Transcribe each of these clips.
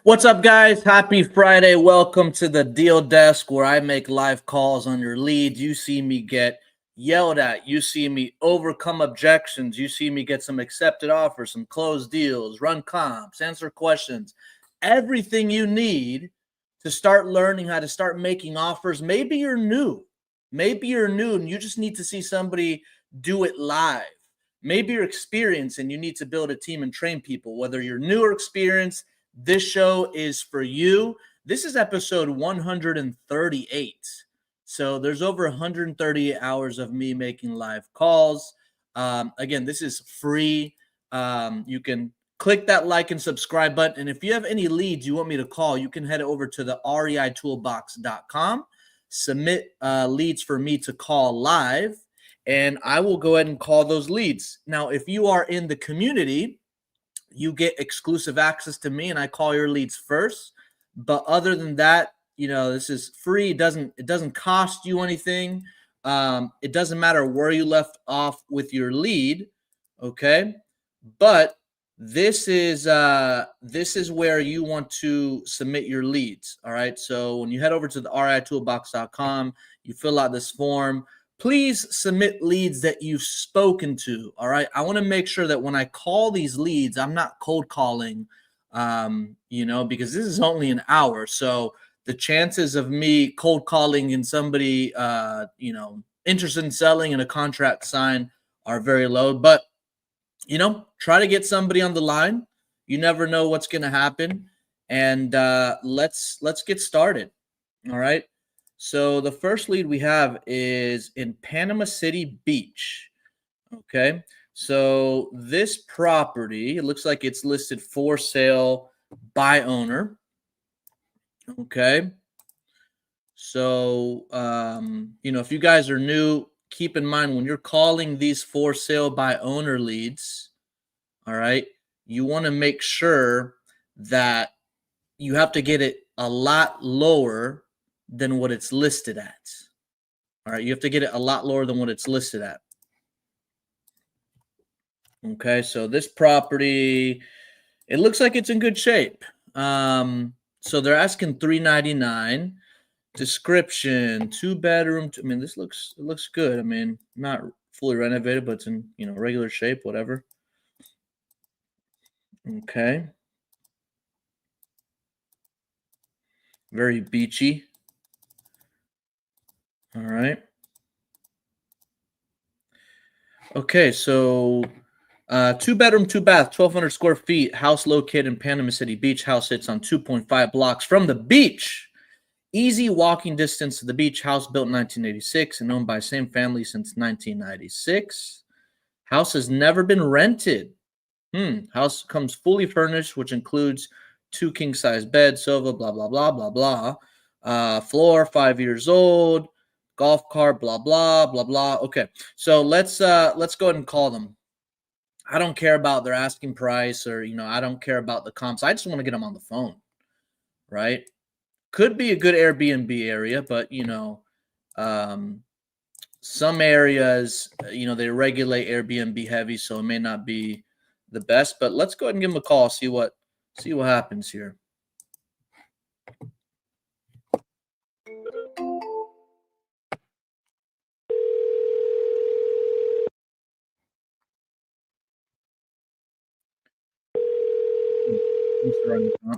What's up, guys? Happy Friday. Welcome to the Deal Desk, where I make live calls on your leads. You see me get yelled at. You see me overcome objections. You see me get some accepted offers, some closed deals, run comps, answer questions. Everything you need to start learning how to start making offers. Maybe you're new. Maybe you're new and you just need to see somebody do it live. Maybe you're experienced and you need to build a team and train people. Whether you're new or experienced, this show is for you. This is episode 138. So there's over 130 hours of me making live calls. Again, this is free. You can click that like and subscribe button. And if you have any leads you want me to call, you can head over to the reitoolbox.com, submit leads for me to call live, and I will go ahead and call those leads. Now, if you are in the community, you get exclusive access to me and I call your leads first. But other than that, this is free. It doesn't cost you anything. It doesn't matter where you left off with your lead. Okay. But this is where you want to submit your leads. All right. So when you head over to the reitoolbox.com, you fill out this form. Please submit leads that you've spoken to. All right. I want to make sure that when I call these leads, I'm not cold calling, because this is only an hour. So the chances of me cold calling and somebody, interested in selling and a contract signed are very low. But, try to get somebody on the line. You never know what's going to happen. And let's get started. All right. So the first lead we have is in Panama City Beach. Okay. So this property, it looks like it's listed for sale by owner. Okay. So, if you guys are new, keep in mind when you're calling these for sale by owner leads, all right, you want to make sure that you have to get it a lot lower than what it's listed at. All right, you have to get it a lot lower than what it's listed at. Okay, so this property, it looks like it's in good shape. So they're asking $399. Description: 2-bedroom. This looks good. Not fully renovated, but it's in regular shape, whatever. Okay. Very beachy. All right. Okay, so 2-bedroom, 2-bath, 1,200 square feet. House located in Panama City Beach. House sits on 2.5 blocks from the beach. Easy walking distance to the beach. House built in 1986 and owned by the same family since 1996. House has never been rented. House comes fully furnished, which includes 2 king-size beds, sofa, blah, blah, blah, blah, blah. Floor, 5 years old. Golf cart, blah, blah, blah, blah. Okay, so let's go ahead and call them. I don't care about their asking price or, I don't care about the comps. I just want to get them on the phone, right? Could be a good Airbnb area, but, some areas, they regulate Airbnb heavy, so it may not be the best. But let's go ahead and give them a call, see what happens here.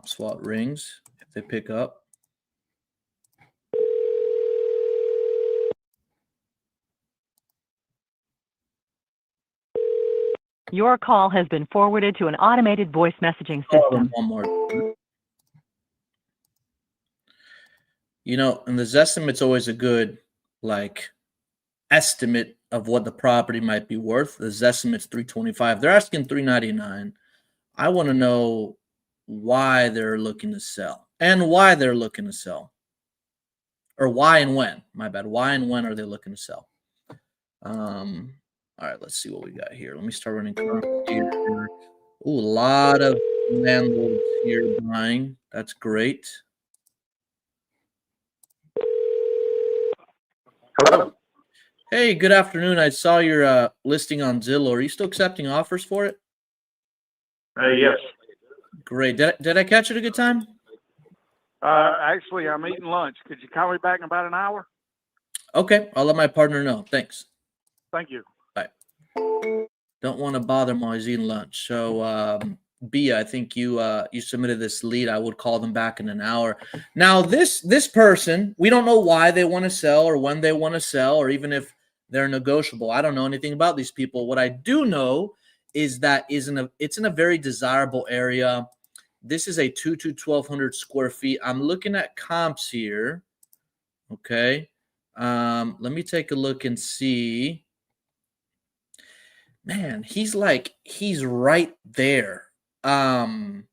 Swat rings if they pick up. Your call has been forwarded to an automated voice messaging system. One more. And the Zestimate's always a good estimate of what the property might be worth. The Zestimate's $325. They're asking $399. I want to know why they're looking to sell and why they're looking to sell, or why and when. My bad. Why and when are they looking to sell? All right, let's see what we got here. Let me start running comps here. Ooh, a lot of landlords here buying. That's great. Hello. Hey, good afternoon. I saw your listing on Zillow. Are you still accepting offers for it? Yes. Great. Did I catch it a good time? Actually, I'm eating lunch. Could you call me back in about an hour? Okay, I'll let my partner know. Thanks. Thank you. Bye. Don't want to bother him while he's eating lunch. So, Bia, I think you submitted this lead. I would call them back in an hour. Now, this person, we don't know why they want to sell or when they want to sell, or even if they're negotiable. I don't know anything about these people. What I do know is that it's in a very desirable area. This is a 1,200 square feet. I'm looking at comps here. Okay. Let me take a look and see. Man, he's right there. The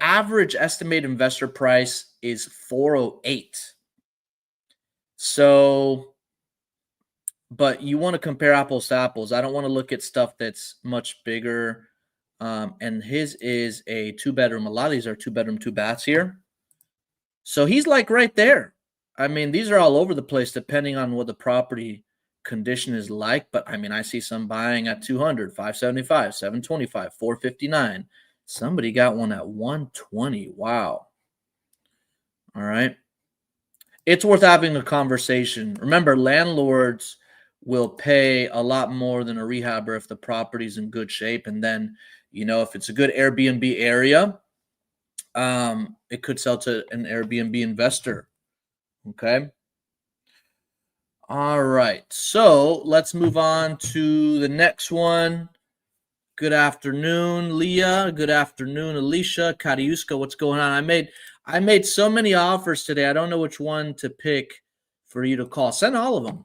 average estimated investor price is 408. So, but you want to compare apples to apples. I don't want to look at stuff that's much bigger. And his is a 2-bedroom. A lot of these are 2-bedroom, 2 baths here. So he's like right there. I mean, these are all over the place depending on what the property condition is like. But I mean, I see some buying at 200, 575, 725, 459. Somebody got one at 120. Wow. All right. It's worth having a conversation. Remember, landlords will pay a lot more than a rehabber if the property's in good shape. And then, if it's a good Airbnb area, it could sell to an Airbnb investor. Okay. All right. So let's move on to the next one. Good afternoon, Leah. Good afternoon, Alicia. Katiuska, what's going on? I made so many offers today. I don't know which one to pick for you to call. Send all of them.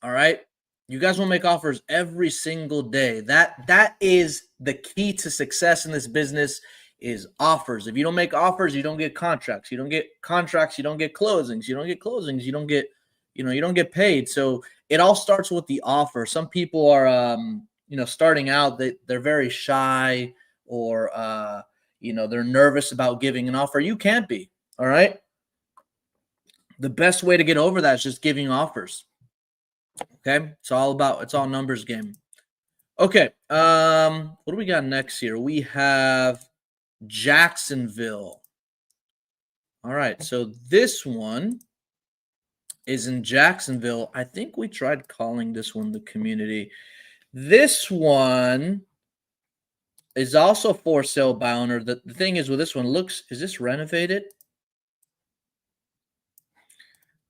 All right. You guys will make offers every single day. That is the key to success in this business is offers. If you don't make offers, you don't get contracts. You don't get contracts, you don't get closings. You don't get closings, you don't get, you don't get paid. So it all starts with the offer. Some people are starting out, they're very shy or they're nervous about giving an offer. You can't be. All right. The best way to get over that is just giving offers. Okay. It's all numbers game. Okay. What do we got next here? We have Jacksonville. All right. So this one is in Jacksonville. I think we tried calling this one the community. This one is also for sale by owner. The thing is with this one, is this renovated?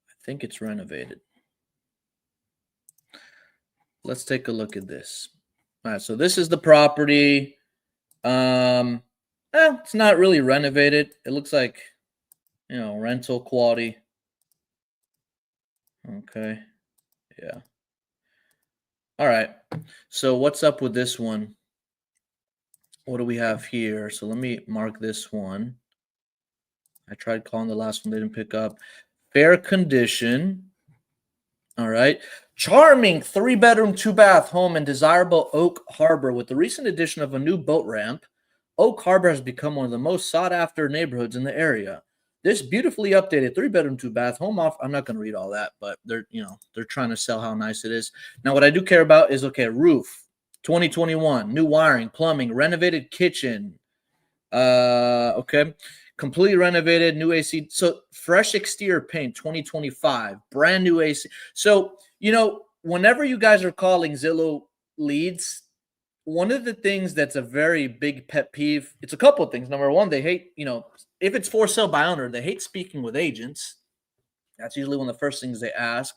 I think it's renovated. Let's take a look at this. All right, so this is the property. It's not really renovated. It looks like, rental quality. Okay. Yeah. All right. So what's up with this one? What do we have here? So let me mark this one. I tried calling the last one. They didn't pick up. Fair condition. All right. Charming 3-bedroom, 2-bath home in desirable Oak Harbor. With the recent addition of a new boat ramp, Oak Harbor has become one of the most sought-after neighborhoods in the area. This beautifully updated 3-bedroom, 2-bath home I'm not going to read all that, but they're trying to sell how nice it is. Now, what I do care about is, roof, 2021, new wiring, plumbing, renovated kitchen. Okay. Completely renovated, new AC. So fresh exterior paint, 2025, brand new AC. So, whenever you guys are calling Zillow leads, one of the things that's a very big pet peeve, it's a couple of things. Number one, they hate, if it's for sale by owner, they hate speaking with agents. That's usually one of the first things they ask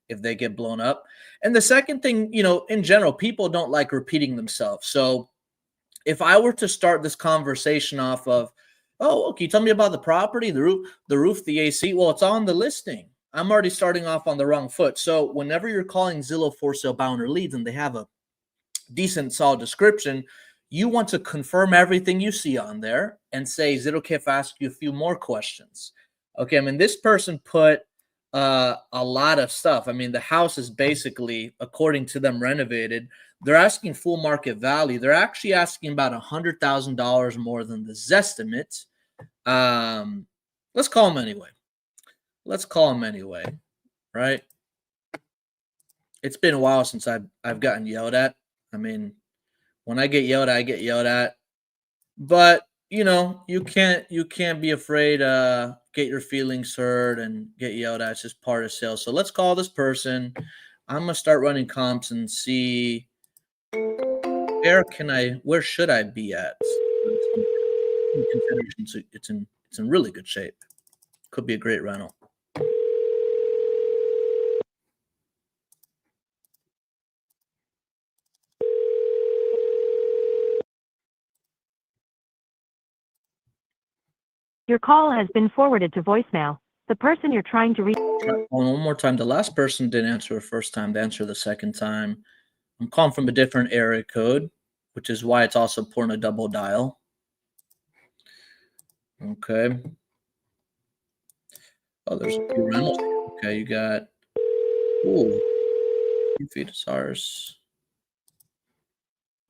if they get blown up. And the second thing, in general, people don't like repeating themselves. So if I were to start this conversation off of, oh, can you tell me about the property, the roof, the AC? Well, it's on the listing. I'm already starting off on the wrong foot. So whenever you're calling Zillow for sale by owner leads and they have a decent, solid description, you want to confirm everything you see on there and say, is it okay if I ask you a few more questions? Okay, I mean, this person put a lot of stuff. I mean, the house is basically, according to them, renovated. They're asking full market value. They're actually asking about $100,000 more than the Zestimate. Let's call them anyway. Right? It's been a while since I've gotten yelled at. I mean, when I get yelled at, I get yelled at. But, you know, you can't be afraid get your feelings hurt and get yelled at. It's just part of sales. So let's call this person. I'm gonna start running comps and see where should I be at? In consideration, it's in really good shape. Could be a great rental. Your call has been forwarded to voicemail. The person you're trying to reach. Try one more time. The last person didn't answer the first time. They answered the second time. I'm calling from a different area code, which is why it's also important to double dial. Okay. Oh, there's a few rentals. Okay, you got 3 feet is ours.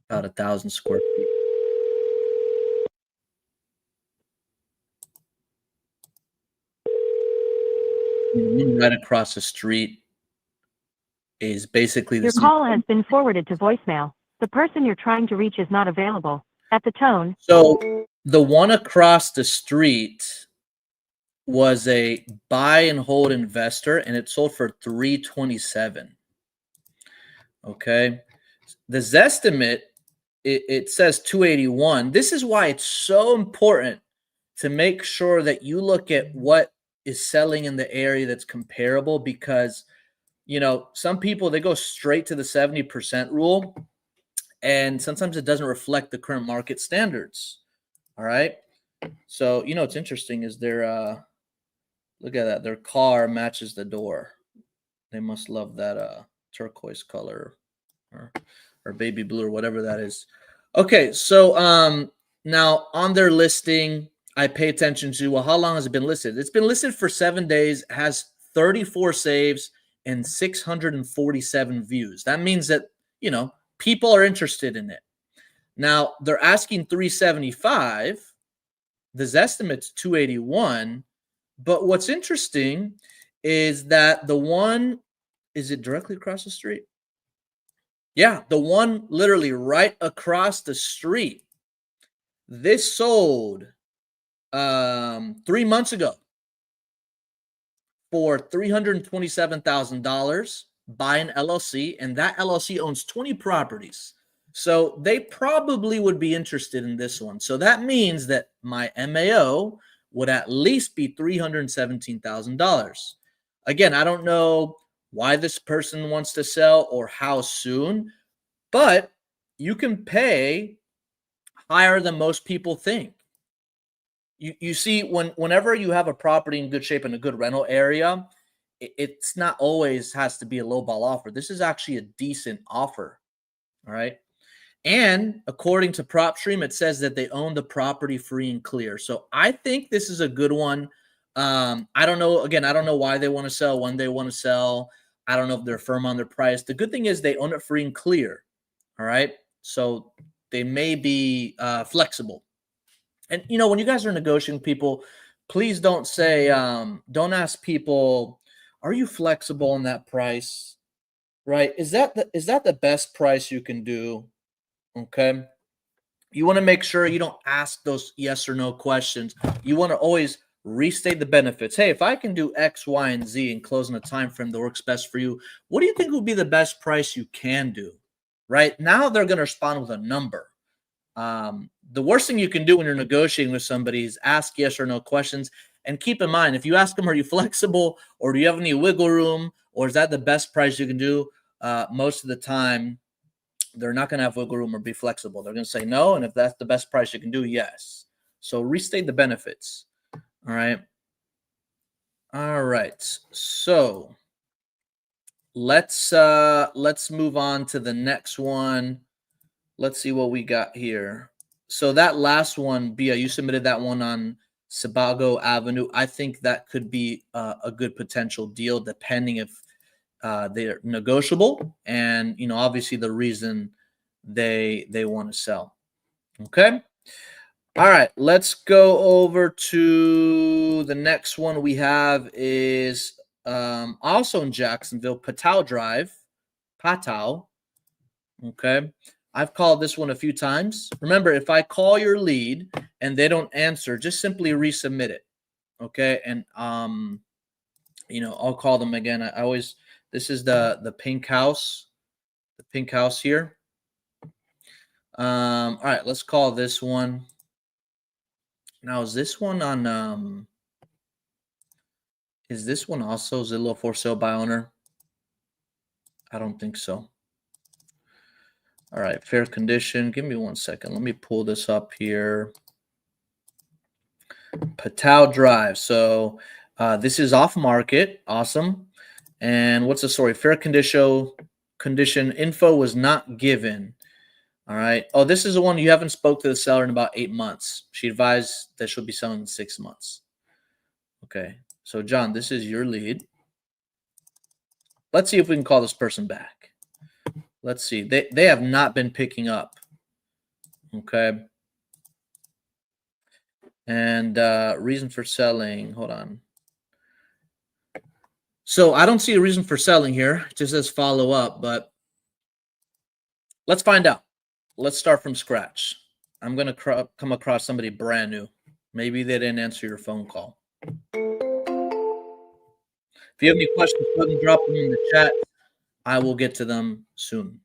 About 1,000 square feet. Right across the street is basically the Your same. call has been forwarded to voicemail. The person you're trying to reach is not available. At the tone. So the one across the street was a buy and hold investor, and it sold for $327. Okay. The Zestimate, it says 281. This is why it's so important to make sure that you look at what is selling in the area that's comparable, because you know, some people, they go straight to the 70% rule, and sometimes it doesn't reflect the current market standards. All right. So, you know, what's interesting is look at that. Their car matches the door. They must love that turquoise color or baby blue or whatever that is. Okay. So, now on their listing, I pay attention to, well, how long has it been listed? It's been listed for 7 days, has 34 saves and 647 views. That means that, you know, people are interested in it. Now, they're asking 375. The Zestimate's 281. But what's interesting is that the one, is it directly across the street? Yeah, the one literally right across the street. This sold 3 months ago for $327,000 by an LLC, and that LLC owns 20 properties. So they probably would be interested in this one. So that means that my MAO would at least be $317,000. Again, I don't know why this person wants to sell or how soon, but you can pay higher than most people think. You see, whenever you have a property in good shape in a good rental area, it's not always has to be a low ball offer. This is actually a decent offer. All right. And according to PropStream, it says that they own the property free and clear. So I think this is a good one. I don't know. Again, I don't know why they want to sell, when they want to sell. I don't know if they're firm on their price. The good thing is they own it free and clear. All right. So they may be flexible. And, you know, when you guys are negotiating people, please don't say, don't ask people, are you flexible on that price? Right? Is that the best price you can do? Okay. You want to make sure you don't ask those yes or no questions. You want to always restate the benefits. Hey, if I can do X, Y, and Z and close in a time frame that works best for you, what do you think would be the best price you can do? Right now, they're going to respond with a number. The worst thing you can do when you're negotiating with somebody is ask yes or no questions. And keep in mind, if you ask them, are you flexible, or do you have any wiggle room, or is that the best price you can do? Most of the time, they're not going to have wiggle room or be flexible. They're going to say no. And if that's the best price you can do, yes. So restate the benefits. All right. All right. So let's move on to the next one. Let's see what we got here. So that last one, Bia, you submitted that one on Sebago Avenue. I think that could be a good potential deal, depending if they're negotiable and, you know, obviously the reason they want to sell. Okay. All right. Let's go over to the next one we have is also in Jacksonville, Patau Drive. Patau. Okay. I've called this one a few times. Remember, if I call your lead and they don't answer, just simply resubmit it. Okay. And, I'll call them again. I always, this is the pink house here. All right, let's call this one. Now, is this one on, is this one also Zillow for sale by owner? I don't think so. All right, fair condition. Give me 1 second. Let me pull this up here. Patel Drive. So this is off market. Awesome. And what's the story? Fair condition info was not given. All right. Oh, this is the one you haven't spoke to the seller in about 8 months. She advised that she'll be selling in 6 months. Okay. So John, this is your lead. Let's see if we can call this person back. Let's see. They have not been picking up. Okay. And reason for selling. Hold on. So I don't see a reason for selling here. It just says follow up, but let's find out. Let's start from scratch. I'm going to come across somebody brand new. Maybe they didn't answer your phone call. If you have any questions, go ahead and drop them in the chat. I will get to them soon.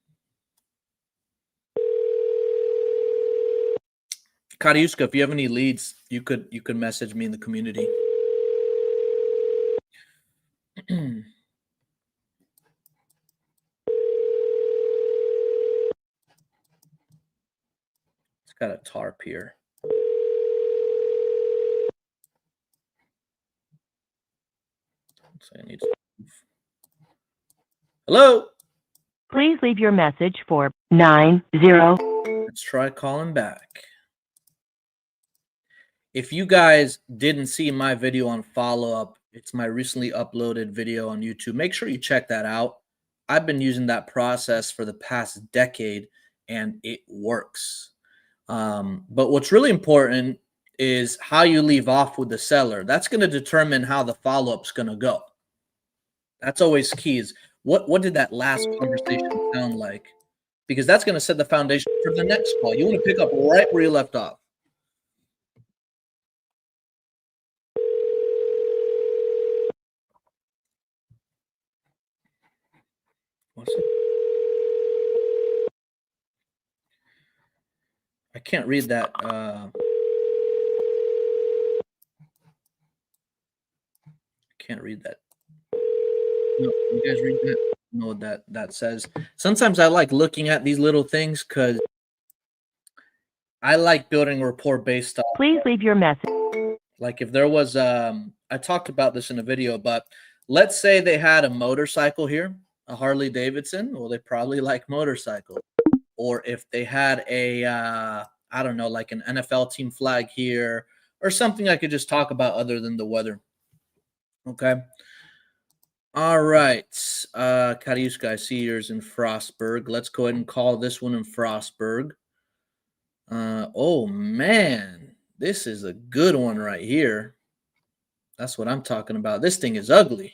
Kariuska, if you have any leads, you could message me in the community. It's got a tarp here. Looks like I need to move. Hello. Please leave your message for 90. Let's try calling back. If you guys didn't see my video on follow-up, it's my recently uploaded video on YouTube. Make sure you check that out. I've been using that process for the past decade, and it works. But what's really important is how you leave off with the seller. That's going to determine how the follow-up's going to go. That's always key. Is what did that last conversation sound like? Because that's going to set the foundation for the next call. You want to pick up right where you left off. What's it? I can't read that. Can't read that. No, you guys read that? Know what that says. Sometimes I like looking at these little things because I like building a rapport based on. Please leave your message. Like if there was, I talked about this in a video, but let's say they had a motorcycle here, a Harley Davidson. Well, they probably like motorcycles. Or if they had a, I don't know, like an NFL team flag here or something I could just talk about other than the weather. Okay. All right. Kariuska, I see yours in Frostburg. Let's go ahead and call this one in Frostburg. Oh, man. This is a good one right here. That's what I'm talking about. This thing is ugly.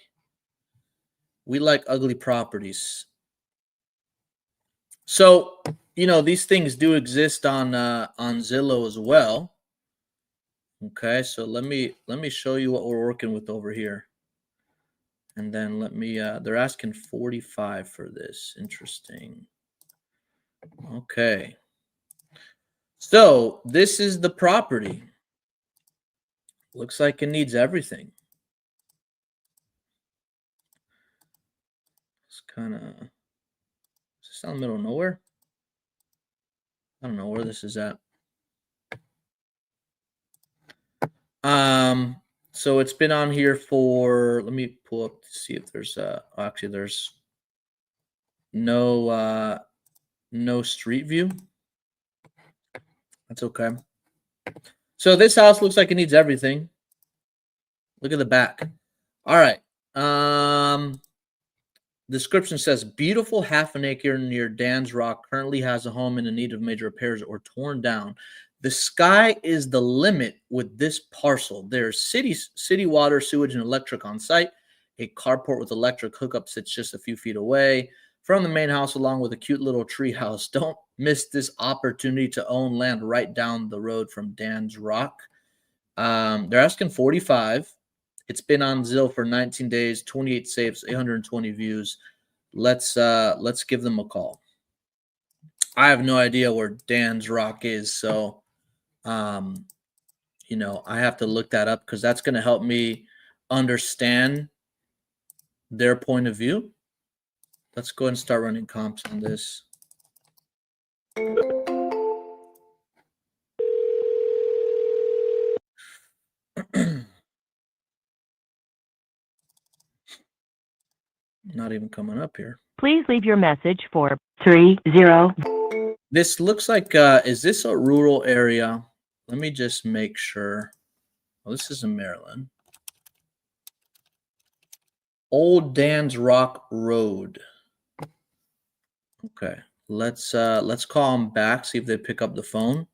We like ugly properties. So, these things do exist on Zillow as well. Okay, so let me show you what we're working with over here. And then let me they're asking 45 for this. Interesting. Okay. So, this is the property. Looks like it needs everything. It's kind of, is this out in the middle of nowhere? I don't know where this is at. So it's been on here for, let me pull up to see if there's actually there's no street view. That's okay. So this house looks like it needs everything. Look at the back. All right. Description says beautiful half an acre near Dan's Rock currently has a home in need of major repairs or torn down. The sky is the limit with this parcel. There's city water, sewage, and electric on site. A carport with electric hookup sits just a few feet away. from the main house along with a cute little tree house. Don't miss this opportunity to own land right down the road from Dan's Rock. They're asking 45. It's been on Zillow for 19 days, 28 saves, 820 views. Let's give them a call. I have no idea where Dan's Rock is, so you know, I have to look that up because that's going to help me understand their point of view. Let's go ahead and start running comps on this. Not even coming up here. Please leave your message for 30. This looks like, is this a rural area? Let me just make sure. Well, this is in Maryland. Old Dan's Rock Road. Okay, let's call them back, see if they pick up the phone.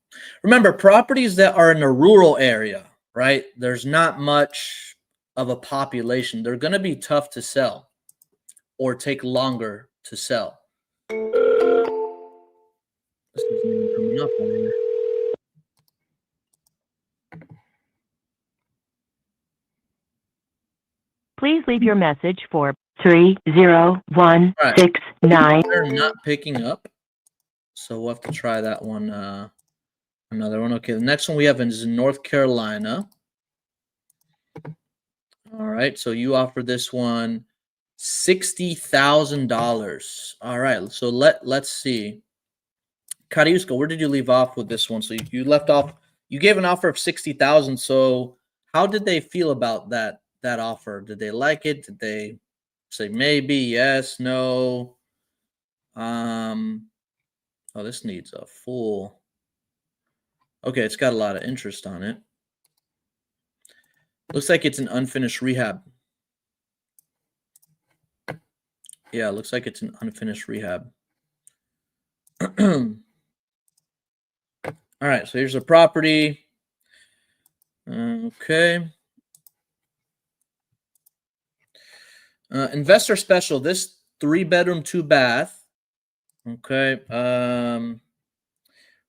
Remember, properties that are in a rural area, right? There's not much of a population. They're going to be tough to sell or take longer to sell. This isn't even coming up on here. Please leave your message for 30169. They're not picking up, so we'll have to try that one. Another one. Okay, the next one we have is in North Carolina. All right, so you offer this one $60,000. All right, so let's see. Kariuska, where did you leave off with this one? So you left off. You gave an offer of 60,000. So how did they feel about that offer? Did they like it? Did they say maybe, yes, no? Oh, this needs a full. Okay, it's got a lot of interest on it. Looks like it's an unfinished rehab. Yeah, it looks like it's an unfinished rehab. All right, so here's a property. Okay. Investor special. This 3-bedroom, 2-bath. Okay.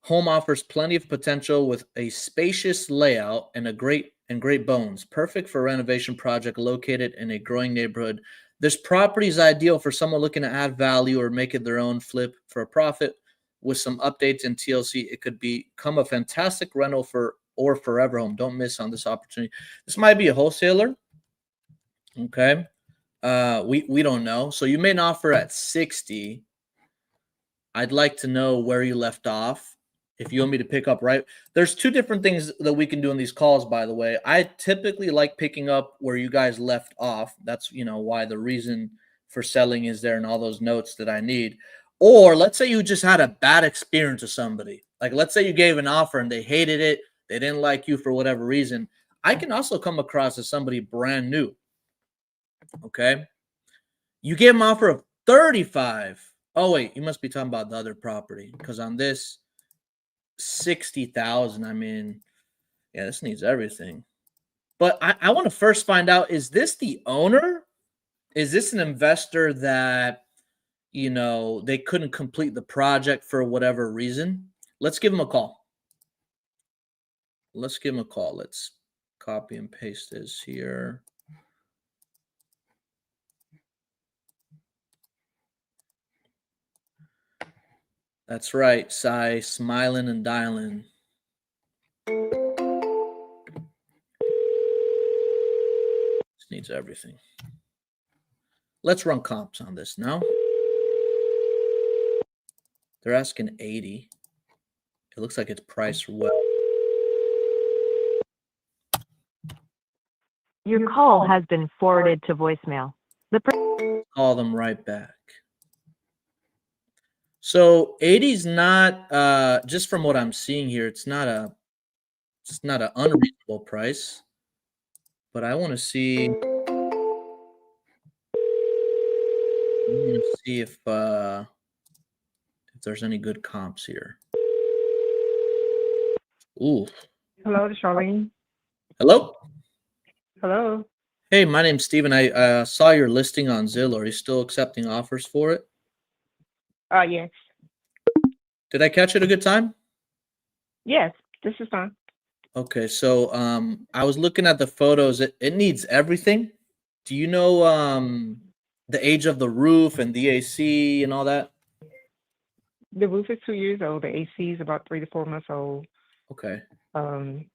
Home offers plenty of potential with a spacious layout and great bones. Perfect for a renovation project located in a growing neighborhood. This property is ideal for someone looking to add value or make it their own flip for a profit. With some updates in TLC, it could become a fantastic rental or forever home. Don't miss on this opportunity. This might be a wholesaler. Okay. We don't know. So you made an offer at 60. I'd like to know where you left off. If you want me to pick up, right? There's two different things that we can do in these calls, by the way. I typically like picking up where you guys left off. That's, you know, why the reason for selling is there and all those notes that I need. Or let's say you just had a bad experience with somebody. Like, let's say you gave an offer and they hated it. They didn't like you for whatever reason. I can also come across as somebody brand new. Okay. You gave them an offer of 35. Oh, wait, you must be talking about the other property because on this 60,000, I mean, yeah, this needs everything. But I want to first find out, is this the owner? Is this an investor that, you know, they couldn't complete the project for whatever reason? Let's give them a call. Let's give them a call. Let's copy and paste this here. That's right, Cy, smiling and dialing. This needs everything. Let's run comps on this now. They're asking 80. It looks like it's priced well. Your call has been forwarded to voicemail. Call them right back. So 80 is not, just from what I'm seeing here, it's not an unreasonable price. But I want to see. I want to see if there's any good comps here. Ooh. Hello, Charlene. Hello. Hello. Hey, my name's Steven. I saw your listing on Zillow. Are you still accepting offers for it? Yes. Did I catch it a good time? Yes, this is fine. Okay, so I was looking at the photos. It needs everything. Do you know the age of the roof and the AC and all that? The roof is 2 years old. The AC is about 3 to 4 months old. Okay. Um,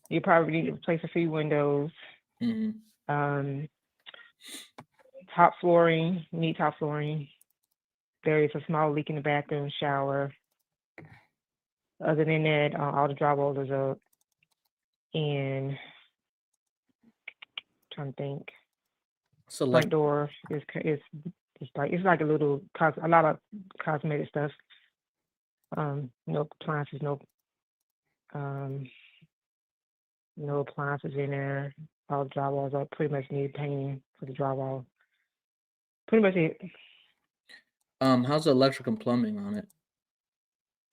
you probably need to replace a few windows. Hmm. Top flooring, need top flooring. There is a small leak in the bathroom shower. Other than that, all the drywall is up. And trying to think, So front door is it's like a little a lot of cosmetic stuff. No appliances, no appliances in there. All the drywalls up. Pretty much need painting for the drywall. Pretty much it. how's the electric and plumbing on it?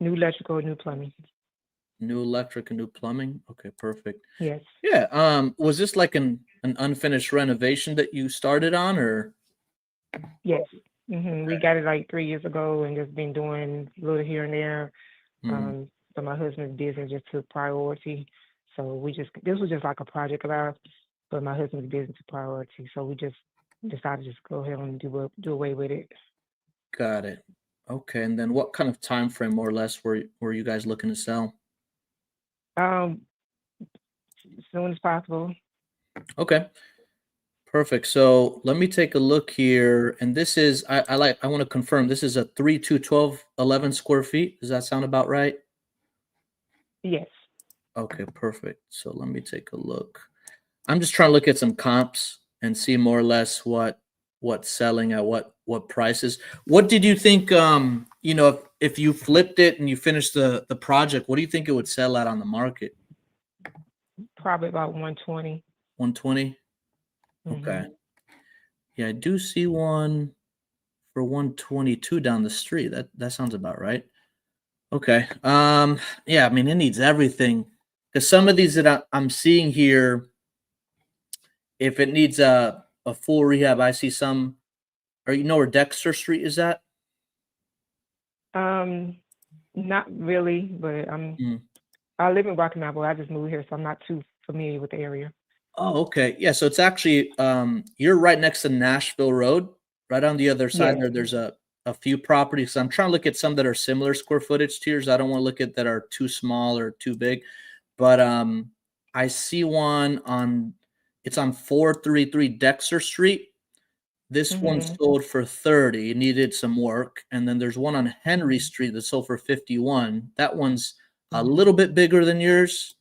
New electrical, new plumbing. New electric and new plumbing. Okay, perfect. Yes. Yeah. Was this like an unfinished renovation that you started on, or? Yes. We got it like 3 years ago and just been doing a little here and there. Mhm. So my husband's business just took priority. So this was just like a project of ours, but my husband's business took priority. So we just decided to just go ahead and do away with it. Got it. Okay, and then what kind of time frame, more or less, were you guys looking to sell? As soon as possible. Okay, perfect. So let me take a look here, and this is I want to confirm this is a 3, 2, 12, 11 square feet. Does that sound about right? Yes. Okay, perfect. So let me take a look. I'm just trying to look at some comps and see more or less what's selling at what prices. What did you think? If you flipped it and you finished the project, what do you think it would sell at on the market? Probably about 120. 120. Okay. Yeah, I do see one for 122 down the street. That sounds about right. Okay. Yeah, I mean it needs everything. Because some of these that I'm seeing here, if it needs a full rehab, I see some. Or you know where Dexter Street is at? Not really, but Mm. I live in Rocky Mount, but I just moved here, so I'm not too familiar with the area. Oh, okay. Yeah, so it's actually you're right next to Nashville Road. Right on the other side Yes. there, there's a few properties. I'm trying to look at some that are similar square footage to yours. I don't want to look at that are too small or too big. But I see one on it's on 433 Dexter Street. This one sold for 30. It needed some work. And then there's one on Henry Street that sold for 51. That one's a little bit bigger than yours.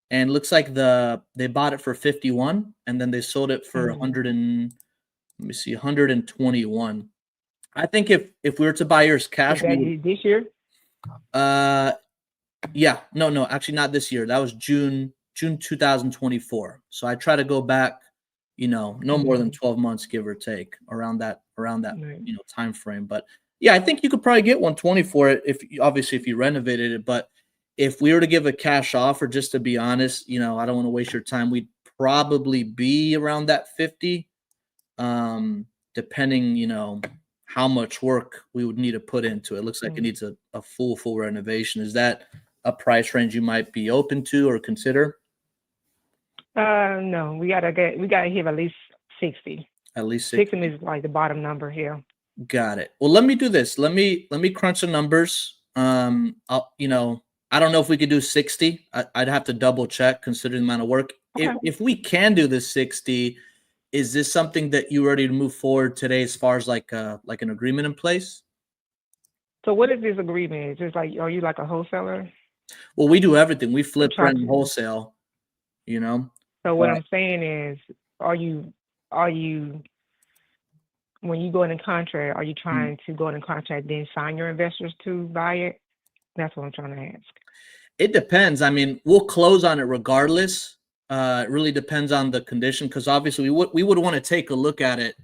And looks like they bought it for 51 and then they sold it for 100 and let me see 121. I think if we were to buy yours Is cash, that this year? Yeah, no, actually not this year. That was June 2024. So I try to go back, no more than 12 months, give or take, around that Right. time frame. But yeah, I think you could probably get 120 for it if you renovated it. But if we were to give a cash offer, just to be honest, I don't want to waste your time. We'd probably be around that 50, depending, how much work we would need to put into it. It looks like it needs a full renovation. Is that a price range you might be open to or consider? No, we gotta hit at least 60. At least 60. 60 is like the bottom number here. Got it. Well, let me do this. Let me crunch the numbers. I don't know if we could do 60. I'd have to double check considering the amount of work. Okay. If we can do the 60, is this something that you ready to move forward today as far as like an agreement in place? So what is this agreement? Is this like, are you like a wholesaler? Well, we do everything. We flip, trying rent, and to- wholesale, So what Right. I'm saying is, are you when you go in a contract, are you trying to go in a contract then sign your investors to buy it? That's what I'm trying to ask. It depends. I mean, we'll close on it regardless. It really depends on the condition because obviously we would want to take a look at it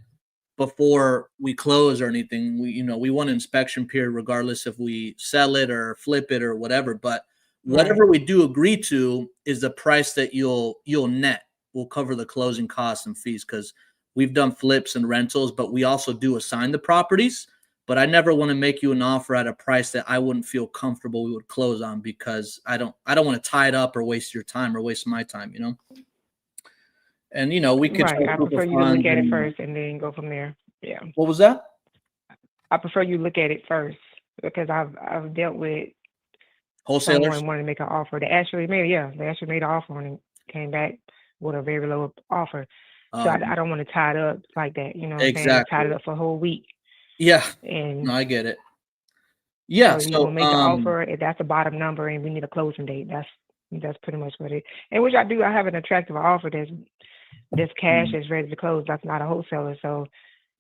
before we close or anything. We want an inspection period regardless if we sell it or flip it or whatever. But whatever we do agree to is the price that you'll net. We'll cover the closing costs and fees because we've done flips and rentals, but we also do assign the properties. but I never want to make you an offer at a price that I wouldn't feel comfortable we would close on, because I don't want to tie it up or waste your time or waste my time, you know. And we could Right. show I proof prefer of you to look funds at it and first and then go from there. Yeah. what was that? I prefer you look at it first because I've dealt with Wholesalers? someone wanting to make an offer. They actually made an offer and came back with a very low offer. So Um, I don't want to tie it up like that. You know what I'm saying? Tie exactly. it up for a whole week. Yeah. And No, I get it. Yeah. so you So, gonna make the offer, if that's the bottom number and we need a closing date. That's pretty much what it is. And which I do. I have an attractive offer that's cash mhm, is ready to close. That's not a wholesaler. So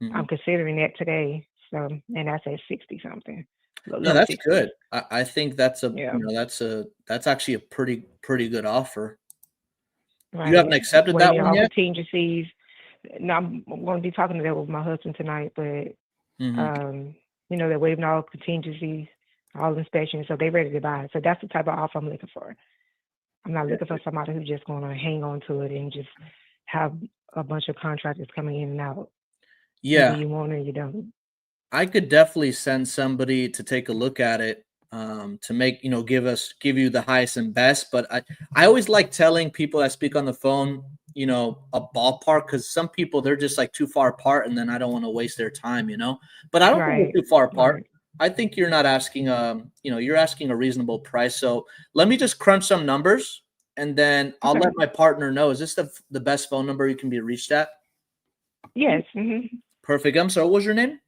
mhm. I'm considering that today. So and that's at 60 something. No, Low that's 60s. good. I think that's Yeah. that's actually a pretty good offer. You haven't Right. accepted that Waiving one all yet? contingencies. No, I'm going to be talking to that with my husband tonight, but Hmm. they're waiving all contingencies, all inspections, so they're ready to buy. So that's the type of offer I'm looking for. I'm not looking for somebody who's just going to hang on to it and just have a bunch of contractors coming in and out. Either Yeah, you want it or you don't. I could definitely send somebody to take a look at it, to make give you the highest and best. But I always like telling people that speak on the phone, a ballpark, because some people, they're just like too far apart, and then I don't want to waste their time, But I don't think Right. we're too far apart. Right. I think you're not asking, you're asking a reasonable price. So let me just crunch some numbers, and then I'll Okay. let my partner know. Is this the best phone number you can be reached at? Yes. Perfect. I'm sorry. What was your name?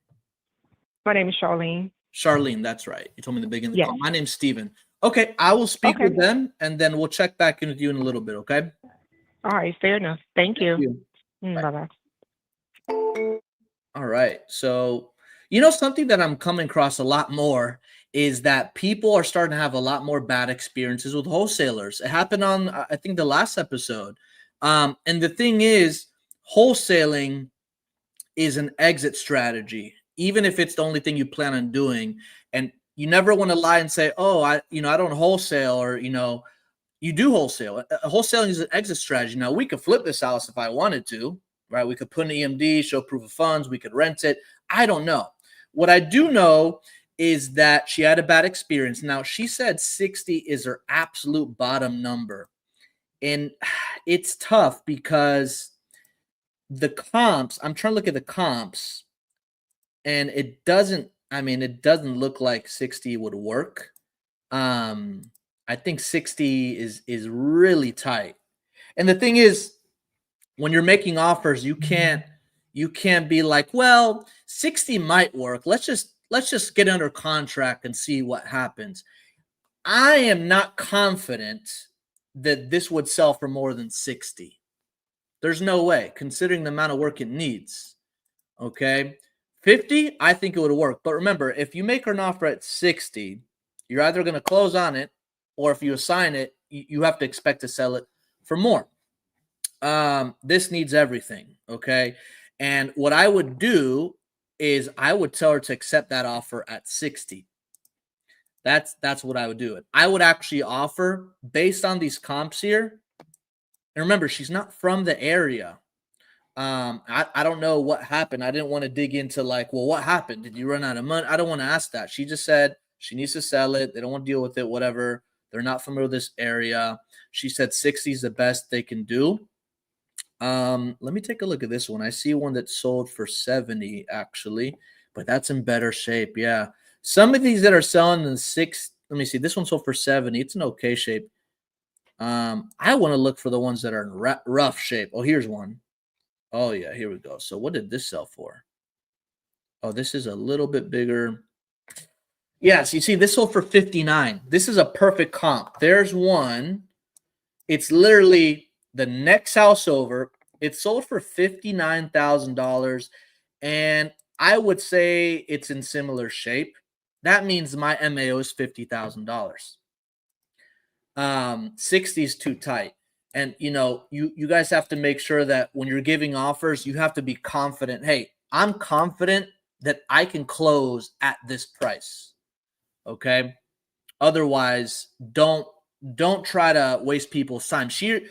My name is Charlene. Charlene, that's right. You told me in the beginning of the Yes. call. My name's Steven. Okay, I will speak Okay. with them, and then we'll check back in with you in a little bit, okay? All right. Fair enough. Thank Thank you. you. Bye. Bye-bye. All right. So, something that I'm coming across a lot more is that people are starting to have a lot more bad experiences with wholesalers. It happened on, I think, the last episode. And the thing is, wholesaling is an exit strategy, even if it's the only thing you plan on doing. And you never want to lie and say, "Oh, I don't wholesale," or you do wholesale. Wholesaling is an exit strategy. Now, we could flip this house if I wanted to, right? We could put an EMD, show proof of funds. We could rent it. I don't know. What I do know is that she had a bad experience. Now, she said 60 is her absolute bottom number. And it's tough because the comps, I'm trying to look at the comps, and it doesn't look like 60 would work. I think 60 is really tight. And the thing is, when you're making offers, you can't be like, well, 60 might work. Let's just get under contract and see what happens. I am not confident that this would sell for more than 60. There's no way, considering the amount of work it needs. Okay. 50, I think it would work. But remember, if you make her an offer at 60, you're either going to close on it, or if you assign it, you have to expect to sell it for more. This needs everything. Okay. And what I would do is I would tell her to accept that offer at 60. That's what I would do. I would actually offer based on these comps here. And remember, she's not from the area. I don't know what happened. I didn't want to dig into like, well, what happened? Did you run out of money? I don't want to ask that. She just said she needs to sell it. They don't want to deal with it, whatever. They're not familiar with this area. She said 60 is the best they can do. Let me take a look at this one. I see one that sold for 70 actually, but that's in better shape. Yeah. Some of these that are selling in let me see. This one sold for 70. It's in okay shape. I want to look for the ones that are in rough shape. Oh, here's one. Oh, yeah, here we go. So what did this sell for? Oh, this is a little bit bigger. Yes, you see, this sold for 59. This is a perfect comp. There's one. It's literally the next house over. It sold for $59,000. And I would say it's in similar shape. That means my MAO is $50,000. 60 is too tight. And you guys have to make sure that when you're giving offers, you have to be confident. Hey, I'm confident that I can close at this price. Okay. Otherwise, don't try to waste people's time. She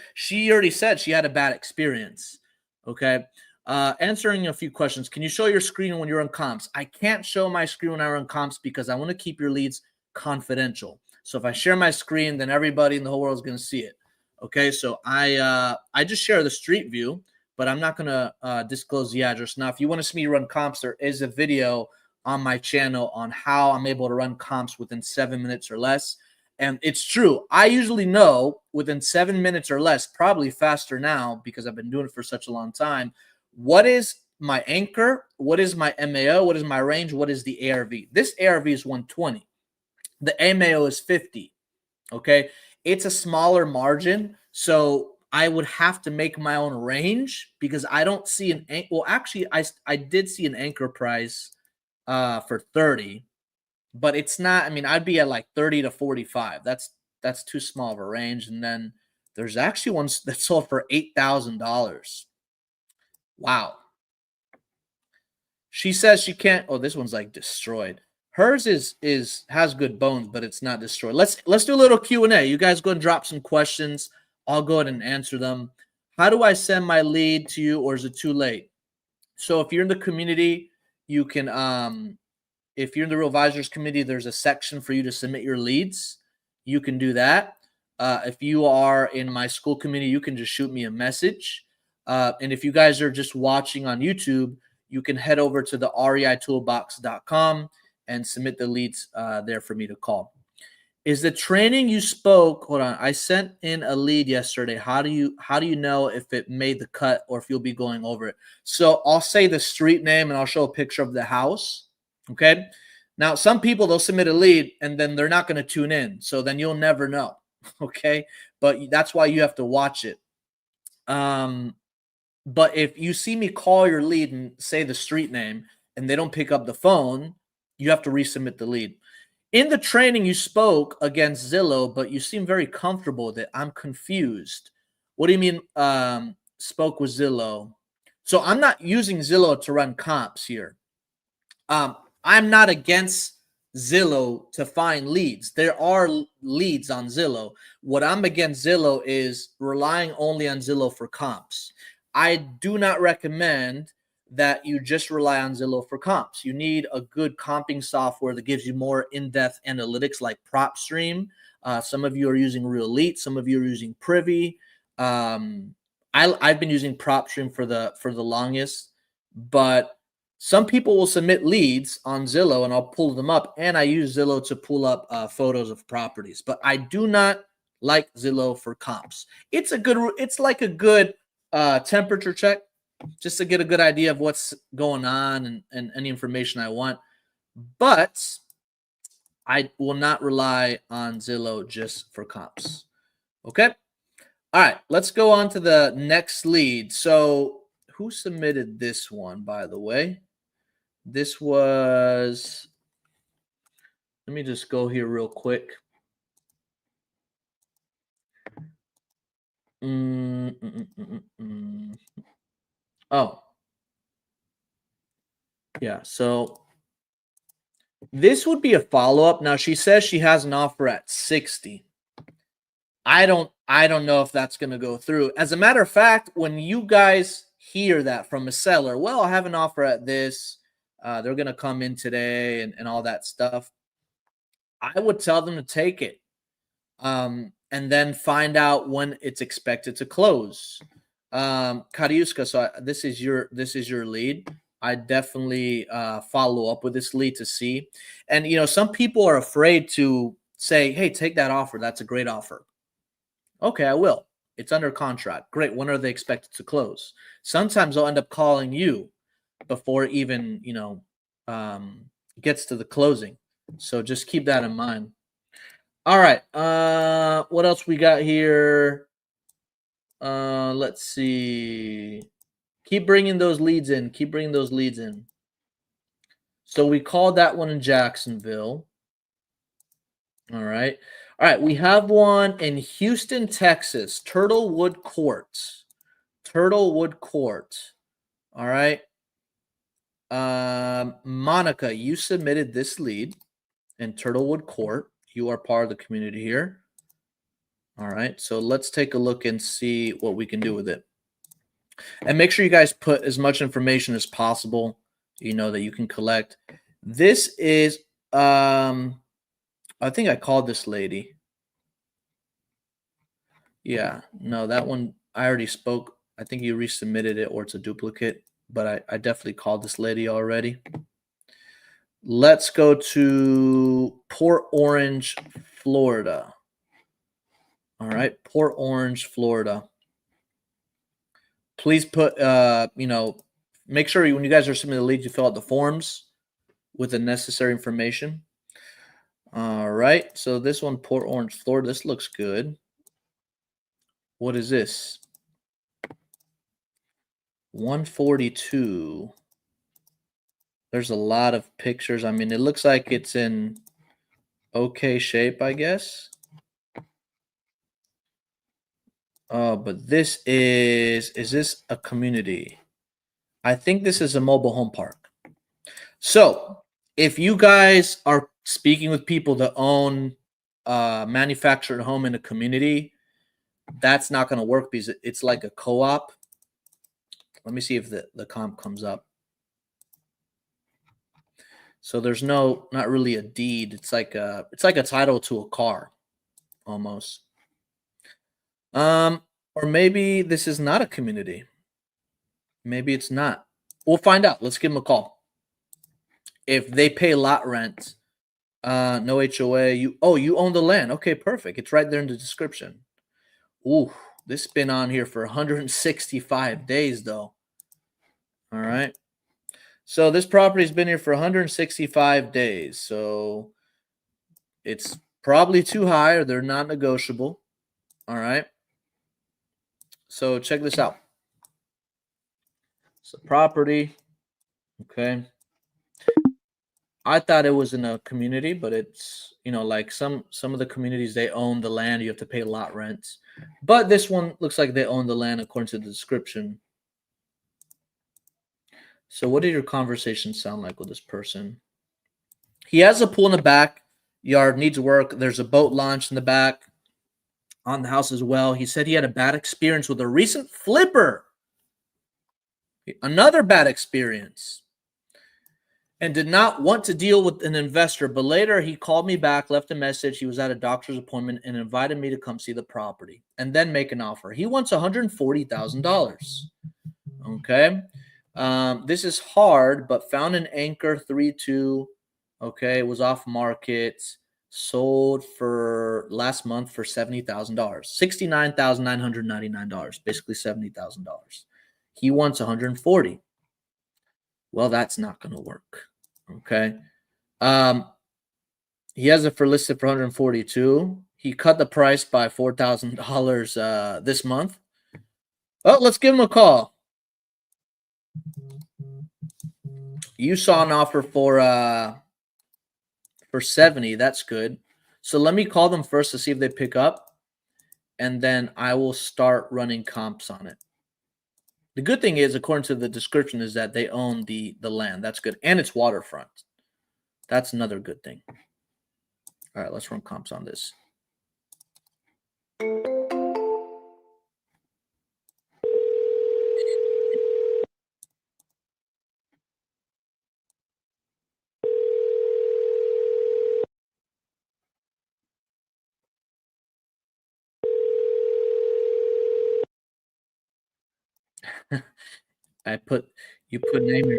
already said she had a bad experience. Okay. Answering a few questions. Can you show your screen when you're on comps? I can't show my screen when I run comps because I want to keep your leads confidential. So if I share my screen, then everybody in the whole world is going to see it. Okay, so I just share the street view, but I'm not going to disclose the address. Now, if you want to see me run comps, there is a video on my channel on how I'm able to run comps within 7 minutes or less. And it's true. I usually know within 7 minutes or less, probably faster now because I've been doing it for such a long time, what is my anchor, what is my MAO, what is my range, what is the ARV. This ARV is 120. The MAO is 50. Okay, it's a smaller margin, so I would have to make my own range because I don't see an well. Actually, I did see an anchor price for 30, but it's not. I mean, I'd be at like 30 to 45. That's too small of a range. And then there's actually ones that sold for $8,000. Wow. She says she can't. Oh, this one's like destroyed. Hers has good bones, but it's not destroyed. Let's do a little Q&A. You guys go and drop some questions. I'll go ahead and answer them. How do I send my lead to you, or is it too late? So if you're in the community, you can if you're in the Real Advisors community, there's a section for you to submit your leads. You can do that. If you are in my school community, you can just shoot me a message. And if you guys are just watching on YouTube, you can head over to the reitoolbox.com and submit the leads there for me to call. Is the training you spoke? Hold on, I sent in a lead yesterday. How do you know if it made the cut or if you'll be going over it? So I'll say the street name and I'll show a picture of the house. Okay. Now some people, they'll submit a lead and then they're not going to tune in, so then you'll never know. Okay, but that's why you have to watch it. But if you see me call your lead and say the street name and they don't pick up the phone, you have to resubmit the lead. In the training, you spoke against Zillow, but you seem very comfortable with it. I'm confused. What do you mean spoke with Zillow? So I'm not using Zillow to run comps here. I'm not against Zillow to find leads. There are leads on Zillow. What I'm against Zillow is relying only on Zillow for comps. I do not recommend that you just rely on Zillow for comps. You need a good comping software that gives you more in-depth analytics like PropStream. Some of you are using Real Elite. Some of you are using Privy. I've been using PropStream for the longest, but some people will submit leads on Zillow and I'll pull them up, and I use Zillow to pull up photos of properties. But I do not like Zillow for comps. It's like a good temperature check, just to get a good idea of what's going on and any information I want. But I will not rely on Zillow just for comps. Okay. All right. Let's go on to the next lead. So who submitted this one, by the way? This was, let me just go here real quick. Oh, yeah. So this would be a follow-up. Now she says she has an offer at 60. I don't know if that's going to go through. As a matter of fact, when you guys hear that from a seller, well, I have an offer at this, they're going to come in today and all that stuff, I would tell them to take it. And then find out when it's expected to close. Kariuska, so this is your lead. I definitely follow up with this lead to see. And some people are afraid to say, hey, take that offer. That's a great offer. Okay, I will. It's under contract. Great. When are they expected to close? Sometimes I'll end up calling you before even gets to the closing. So just keep that in mind. All right. What else we got here? Let's see. Keep bringing those leads in. Keep bringing those leads in. So we called that one in Jacksonville. All right. All right. We have one in Houston, Texas. Turtlewood Court. Turtlewood Court. All right. Monica, you submitted this lead in Turtlewood Court. You are part of the community here. All right, so let's take a look and see what we can do with it. And make sure you guys put as much information as possible, that you can collect. This is, I think I called this lady. Yeah, no, that one I already spoke. I think you resubmitted it or it's a duplicate, but I definitely called this lady already. Let's go to Port Orange, Florida. All right, Port Orange, Florida. Please put, make sure when you guys are submitting the leads, you fill out the forms with the necessary information. All right, so this one, Port Orange, Florida, this looks good. What is this? 142. There's a lot of pictures. I mean, it looks like it's in okay shape, I guess. Oh, but this is this a community? I think this is a mobile home park. So if you guys are speaking with people that own manufactured home in a community, that's not going to work because it's like a co-op. Let me see if the comp comes up. So there's not really a deed. It's like a title to a car almost. Or maybe this is not a community. Maybe it's not. We'll find out. Let's give them a call. If they pay lot rent, no HOA, you own the land. Okay, perfect. It's right there in the description. Ooh, this has been on here for 165 days though. All right. So this property's been here for 165 days. So it's probably too high or they're not negotiable. All right. So check this out. So property. Okay. I thought it was in a community, but it's, like some of the communities, they own the land. You have to pay lot rents. But this one looks like they own the land according to the description. So what did your conversation sound like with this person? He has a pool in the backyard, needs work. There's a boat launch in the back on the house as well. He said he had a bad experience with a recent flipper. Another bad experience. And did not want to deal with an investor. But later he called me back, left a message. He was at a doctor's appointment and invited me to come see the property and then make an offer. He wants $140,000. Okay. This is hard, but found an anchor 3.2. Okay. It was off market. Sold for last month for $70,000. $69,999. Basically $70,000. He wants 140. Well, that's not going to work. Okay. He has it for listed for 142. He cut the price by $4,000 this month. Oh, let's give him a call. You saw an offer for 70. That's good. So let me call them first to see if they pick up, and then I will start running comps on it. The good thing is, according to the description, is that they own the land. That's good. And it's waterfront. That's another good thing. All right, let's run comps on this. You put name your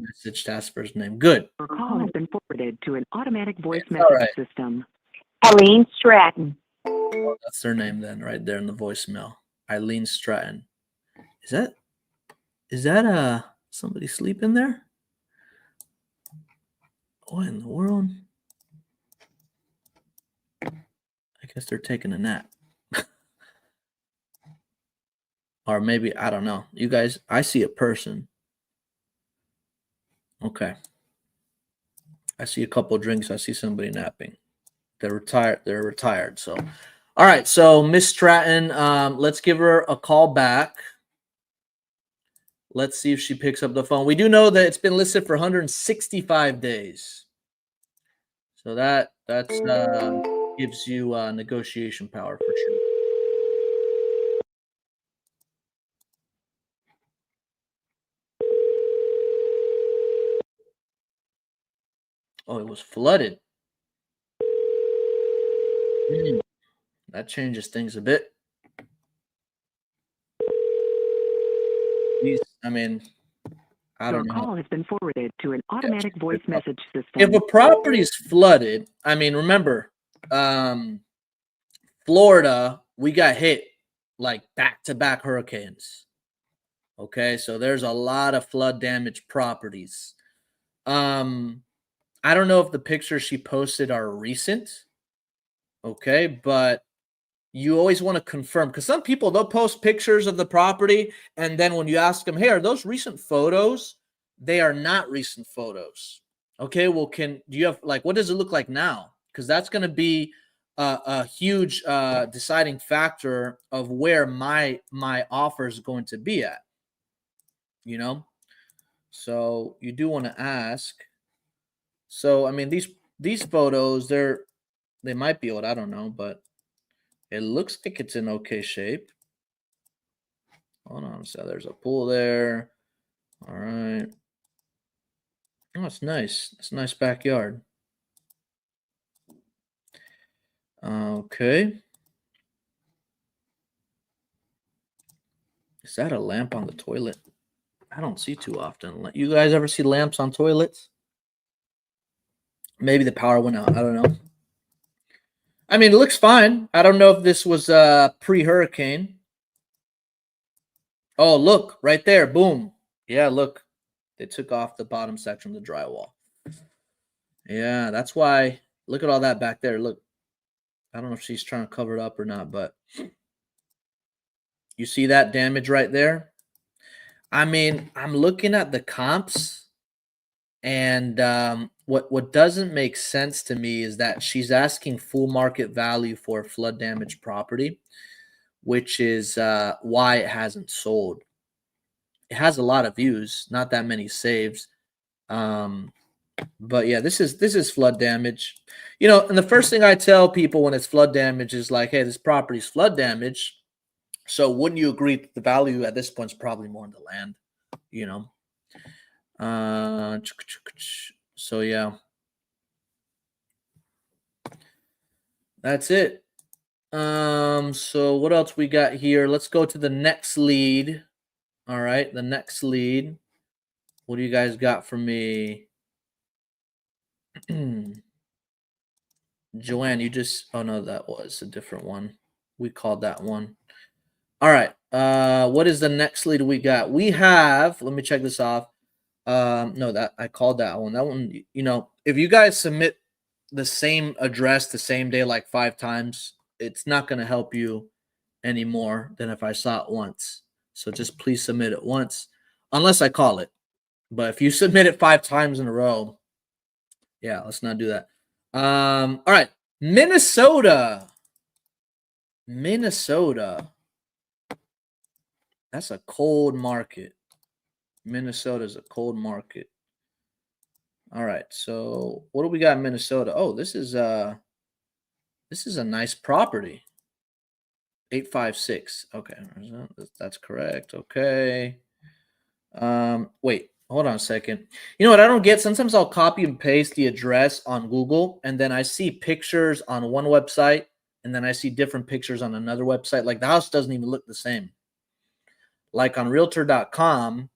message task first name. Good. Your call has been forwarded to an automatic voice It's all message right. system. Eileen Stratton. Well, that's their name then, right there in the voicemail. Eileen Stratton. Is that somebody sleeping there? What in the world? I guess they're taking a nap. Or maybe, I don't know. You guys, I see a person. Okay. I see a couple of drinks. I see somebody napping. They're retired. So, all right. So Miss Stratton, let's give her a call back. Let's see if she picks up the phone. We do know that it's been listed for 165 days. So that gives you negotiation power for sure. Oh, it was flooded. That changes things a bit. I mean, I Your don't know. call has been forwarded to an automatic voice message If system. a property's flooded, I mean, remember, Florida, we got hit like back-to-back hurricanes. Okay, so there's a lot of flood damaged properties. I don't know if the pictures she posted are recent. Okay, but you always want to confirm, because some people, they'll post pictures of the property, and then when you ask them, hey, are those recent photos? They are not recent photos. Okay, well, do you have, like, what does it look like now? Because that's going to be a huge deciding factor of where my offer is going to be at, you know. So you do want to ask. So I mean, these photos, they might be old, I don't know, but it looks like it's in okay shape. Hold on, so there's a pool there. All right. Oh, it's nice. It's a nice backyard. Okay. Is that a lamp on the toilet? I don't see too often. You guys ever see lamps on toilets? Maybe the power went out. I don't know. I mean, it looks fine. I don't know if this was pre-hurricane. Oh, look, right there. Boom. Yeah, look. They took off the bottom section of the drywall. Yeah, that's why. Look at all that back there. Look. I don't know if she's trying to cover it up or not, but you see that damage right there? I mean, I'm looking at the comps, and what doesn't make sense to me is that she's asking full market value for a flood damage property, which is why it hasn't sold. It has a lot of views, not that many saves. But yeah, this is flood damage. You know, and the first thing I tell people when it's flood damage is like, hey, this property's flood damage. So wouldn't you agree that the value at this point is probably more in the land, you know? So yeah. That's it. So what else we got here? Let's go to the next lead. All right, the next lead. What do you guys got for me? Joanne, you just, oh no, that was a different one. We called that one. All right. What is the next lead we got? We have, let me check this off. No, that I called that one. That one, you know, if you guys submit the same address the same day like 5 times, it's not going to help you any more than if I saw it once. So just please submit it once, unless I call it. But if you submit it 5 times in a row, yeah, let's not do that. All right, Minnesota. That's a cold market. Minnesota is a cold market. All right, so what do we got in Minnesota? Oh, this is a nice property. 856. Okay, that's correct. Okay. Wait, hold on a second. You know what I don't get? Sometimes I'll copy and paste the address on Google, and then I see pictures on one website, and then I see different pictures on another website. Like the house doesn't even look the same. Like on Realtor.com,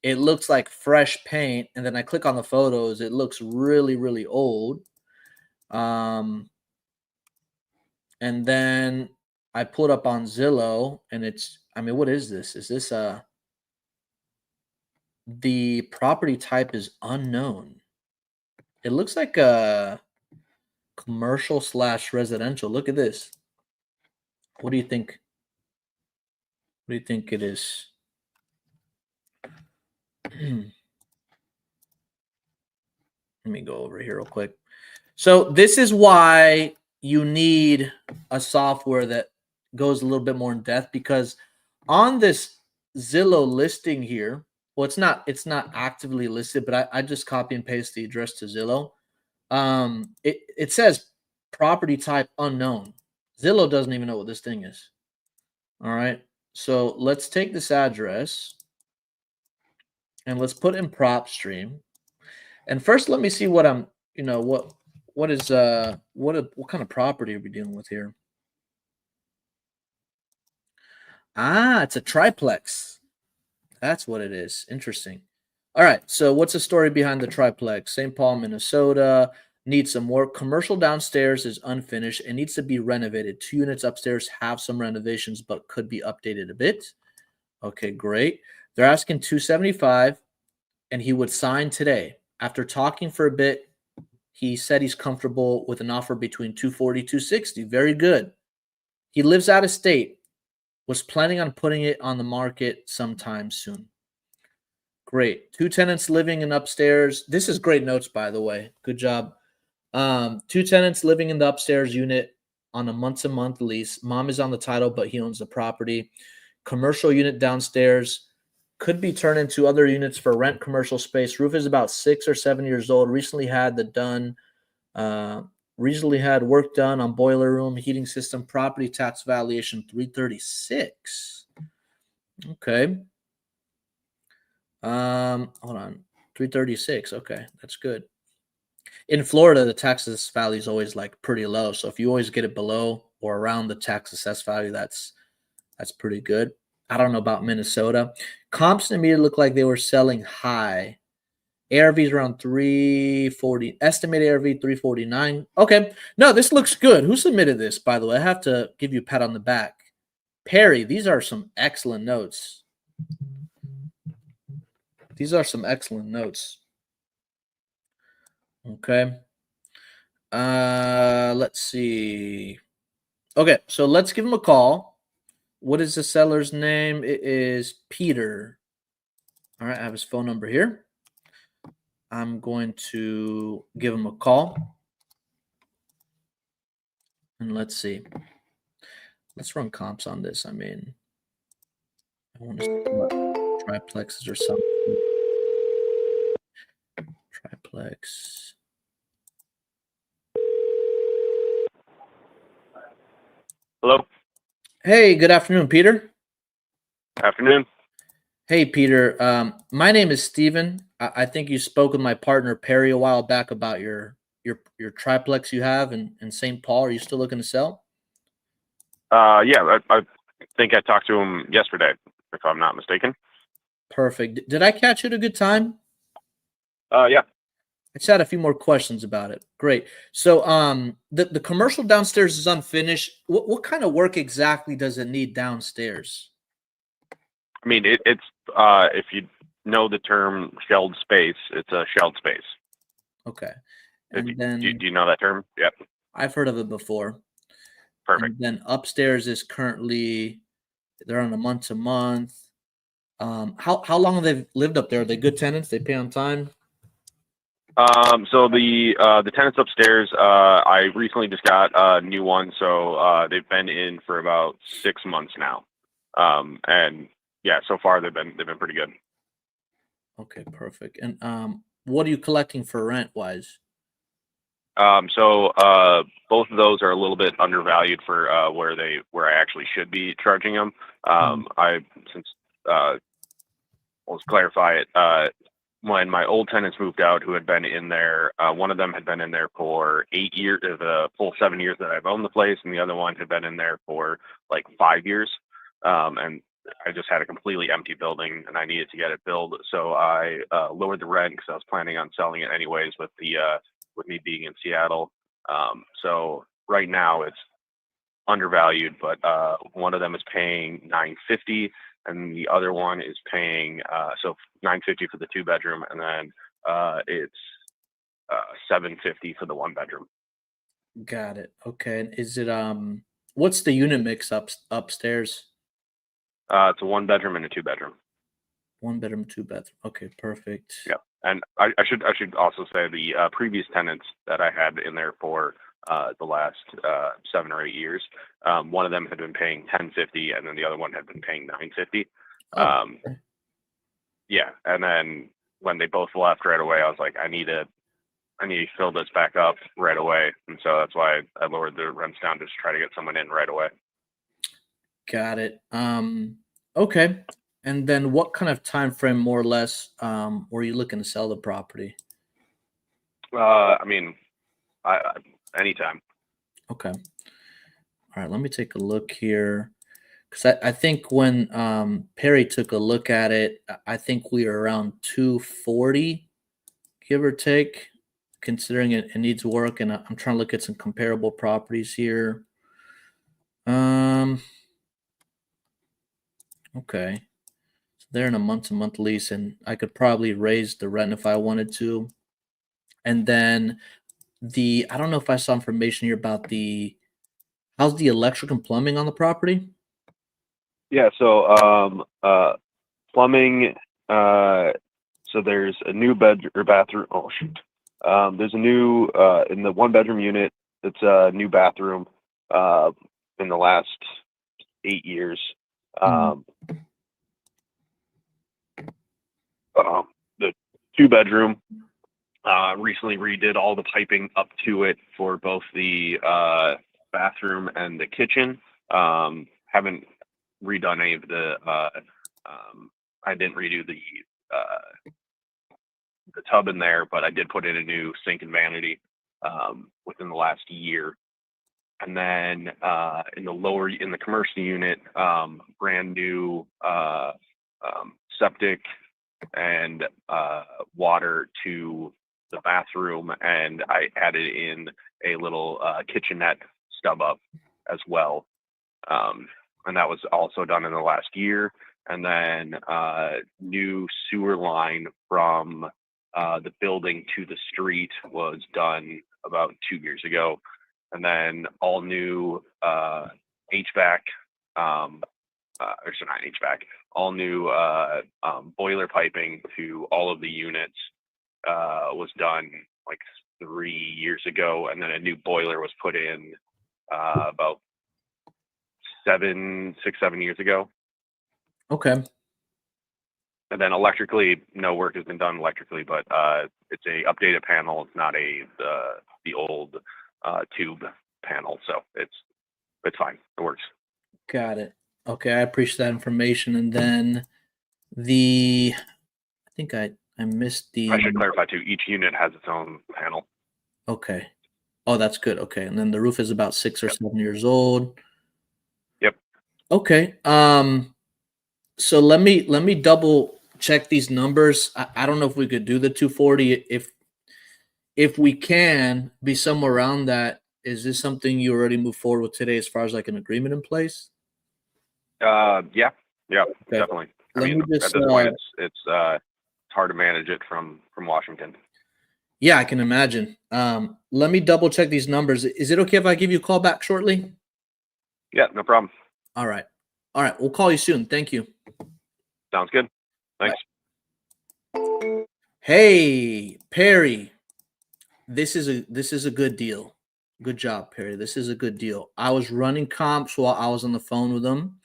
it looks like fresh paint, and then I click on the photos, it looks really, really old. And then I pull it up on Zillow, and it's, I mean, what is this? Is this the property type is unknown. It looks like a commercial / residential. Look at this. What do you think? What do you think it is? Let me go over here real quick. So this is why you need a software that goes a little bit more in depth, because on this Zillow listing here, well, it's not actively listed, but I just copy and paste the address to Zillow. It says property type unknown. Zillow doesn't even know what this thing is. All right. So let's take this address and let's put in PropStream. And first, let me see what I'm what kind of property are we dealing with here? It's a triplex. That's what it is. Interesting. All right. So what's the story behind the triplex? St. Paul, Minnesota. Needs some work. Commercial downstairs is unfinished. It needs to be renovated. 2 units upstairs have some renovations, but could be updated a bit. Okay, great. They're asking $275, and he would sign today. After talking for a bit, he said he's comfortable with an offer between $240, $260. Very good. He lives out of state. Was planning on putting it on the market sometime soon. Great. 2 tenants living in upstairs. This is great notes, by the way. Good job. 2 tenants living in the upstairs unit on a month-to-month lease. Mom is on the title, but he owns the property. Commercial unit downstairs could be turned into other units for rent commercial space. Roof is about 6 or 7 years old. Recently had work done on boiler room, heating system, property tax valuation $336. Okay. Hold on. $336. Okay, that's good. In Florida, the tax assessed value is always like pretty low. So if you always get it below or around the tax assessed value, that's pretty good. I don't know about Minnesota. Comps to me look like they were selling high. ARV is around 340. Estimated ARV 349. Okay. No, this looks good. Who submitted this, by the way? I have to give you a pat on the back. Perry, these are some excellent notes. Okay. Let's see. Okay, so let's give him a call. What is the seller's name? It is Peter. All right, I have his phone number here. I'm going to give him a call. And let's see. Let's run comps on this. I mean, I want to see what triplexes or something. Triplex. Hello. Hey, good afternoon, Peter. Afternoon. Hey, Peter. My name is Steven. I think you spoke with my partner Perry a while back about your triplex you have in St. Paul. Are you still looking to sell? Yeah, I think I talked to him yesterday, if I'm not mistaken. Perfect. Did I catch you at a good time? Yeah. I just had a few more questions about it. Great. So the commercial downstairs is unfinished. What kind of work exactly does it need downstairs? I mean, it's if you know the term shelled space, it's a shelled space. Okay. Do And then you know that term? Yep. I've heard of it before. Perfect. And then upstairs is currently they're on a month-to-month. How long have they lived up there? Are they good tenants? They pay on time? So the tenants upstairs, I recently just got a new one, so they've been in for about 6 months now. And yeah, so far they've been pretty good. Okay, perfect. And what are you collecting for rent wise? So both of those are a little bit undervalued for where I actually should be charging them. Let's clarify it. When my old tenants moved out, who had been in there, one of them had been in there for 8 years, the full 7 years that I've owned the place, and the other one had been in there for like 5 years. And I just had a completely empty building, and I needed to get it built, so I lowered the rent because I was planning on selling it anyways with me being in Seattle. So right now it's undervalued, but one of them is paying $950, and the other one is paying so $950 for the 2-bedroom, and then it's $750 for the 1-bedroom. Got it. Okay. And is it what's the unit mix upstairs? It's a 1-bedroom and a 2-bedroom. 1-bedroom, 2-bedroom. Okay, perfect. Yep. And I should also say the previous tenants that I had in there for the last 7 or 8 years, one of them had been paying $1050, and then the other one had been paying $950. Okay. Yeah, and then when they both left right away, I was like, I need to fill this back up right away, and so that's why I lowered the rents down to just try to get someone in right away. Got it. Okay. And then what kind of time frame, more or less, were you looking to sell the property? I mean, anytime. Okay. All right. Let me take a look here. Because I think when Perry took a look at it, I think we are around 240, give or take, considering it needs work. And I'm trying to look at some comparable properties here. Okay. So they're in a month-to-month lease, and I could probably raise the rent if I wanted to. And then I don't know if I saw information here about how's the electric and plumbing on the property? Yeah. So plumbing. So there's a new bed or bathroom. Oh shoot. There's a new in the 1-bedroom unit. It's a new bathroom in the last 8 years. The 2-bedroom recently redid all the piping up to it for both the bathroom and the kitchen. Haven't redone any of the. I didn't redo the tub in there, but I did put in a new sink and vanity within the last year. And then in the commercial unit, brand new septic and water to the bathroom, and I added in a little kitchenette stub up as well. And that was also done in the last year. And then new sewer line from the building to the street was done about 2 years ago. And then all new HVAC, not HVAC, all new boiler piping to all of the units was done like 3 years ago. And then a new boiler was put in about 7 years ago. Okay. And then electrically, no work has been done electrically, but it's a updated panel. It's not the old tube panel, so it's fine. It works. Got it. Okay, I appreciate that information. And then I think I missed I should clarify too. Each unit has its own panel. Okay. Oh, that's good. Okay, and then the roof is about 6 or 7 years old. Yep. Okay. So let me double check these numbers. I don't know if we could do the 240. If we can be somewhere around that, is this something you already move forward with today as far as like an agreement in place? Yeah, Okay. definitely. I Let mean, me just, at this point, it's hard to manage it from Washington. Yeah, I can imagine. Let me double check these numbers. Is it okay if I give you a call back shortly? Yeah, no problem. All right. We'll call you soon. Thank you. Sounds good. Thanks. Bye. Hey, Perry. This is a good deal. Good job, Perry. This is a good deal. I was running comps while I was on the phone with him.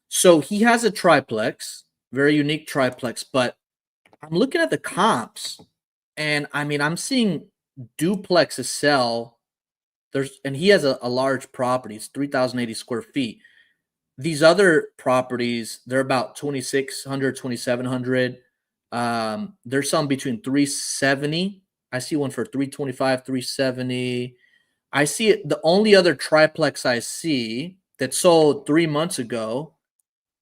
So he has a triplex, very unique triplex, but I'm looking at the comps, and I mean, I'm seeing duplexes sell. And he has a large property. It's 3,080 square feet. These other properties, they're about 2,600, 2,700. There's some between 370. I see one for 325, 370. I see it. The only other triplex I see that sold 3 months ago,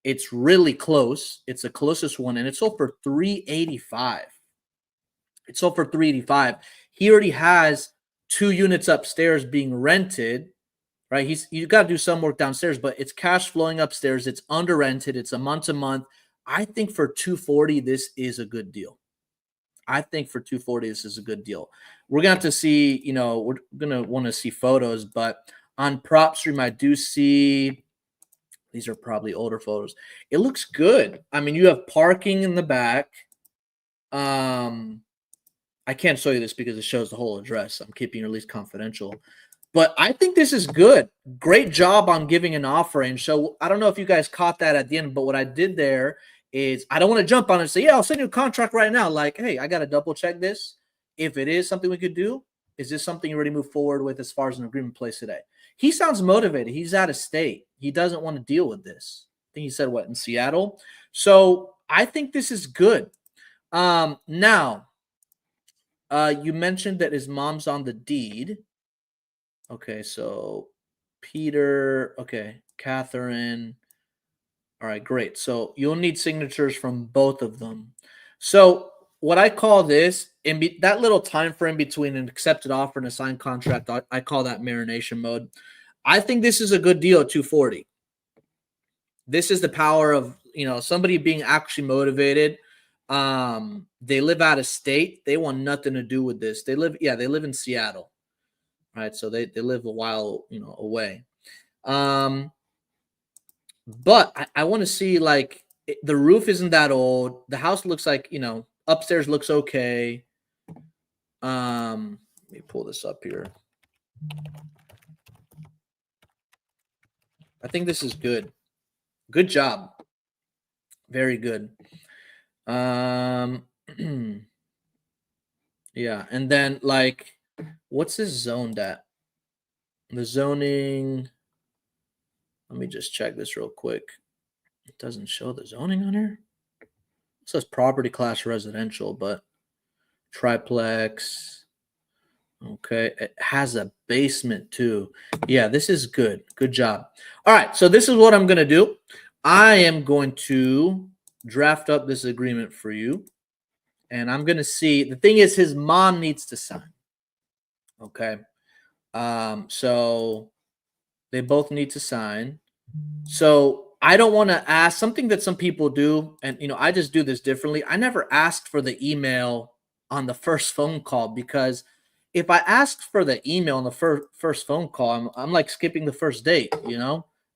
it's really close. It's the closest one, and it sold for 385. It sold for 385. He already has 2 units upstairs being rented, right? You got to do some work downstairs, but it's cash flowing upstairs. It's under rented. It's a month to month. I think for 240, this is a good deal. We're gonna have to see, we're gonna want to see photos, but on PropStream, I do see these are probably older photos. It looks good. I mean, you have parking in the back. I can't show you this because it shows the whole address. I'm keeping your lease confidential. But I think this is good. Great job on giving an offer. And so I don't know if you guys caught that at the end, but what I did there is I don't want to jump on it and say, yeah, I'll send you a contract right now. Like, hey, I got to double check this. If it is something we could do, is this something you already move forward with as far as an agreement place today? He sounds motivated. He's out of state. He doesn't want to deal with this. I think he said, in Seattle? So I think this is good. Now, You mentioned that his mom's on the deed. Okay, so Peter, okay, Catherine. All right, great. So you'll need signatures from both of them. So what I call this, that little time frame between an accepted offer and a signed contract, I call that marination mode. I think this is a good deal at 240. This is the power of, somebody being actually motivated. They live out of state. They want nothing to do with this. They live in Seattle. Right. So they live a while, away. But I want to see, like, the roof isn't that old. The house looks like, upstairs looks okay. Let me pull this up here. I think this is good. Good job. Very good. Yeah. And then, like, what's this zoned at? The zoning. Let me just check this real quick. It doesn't show the zoning on here. It says property class residential, but triplex. Okay. It has a basement too. Yeah, this is good. Good job. All right. So this is what I'm going to do. I am going to draft up this agreement for you. And I'm going to see. The thing is, his mom needs to sign. Okay. So they both need to sign. So I don't want to ask something that some people do. And, I just do this differently. I never asked for the email on the first phone call, because if I asked for the email on the first phone call, I'm like skipping the first date,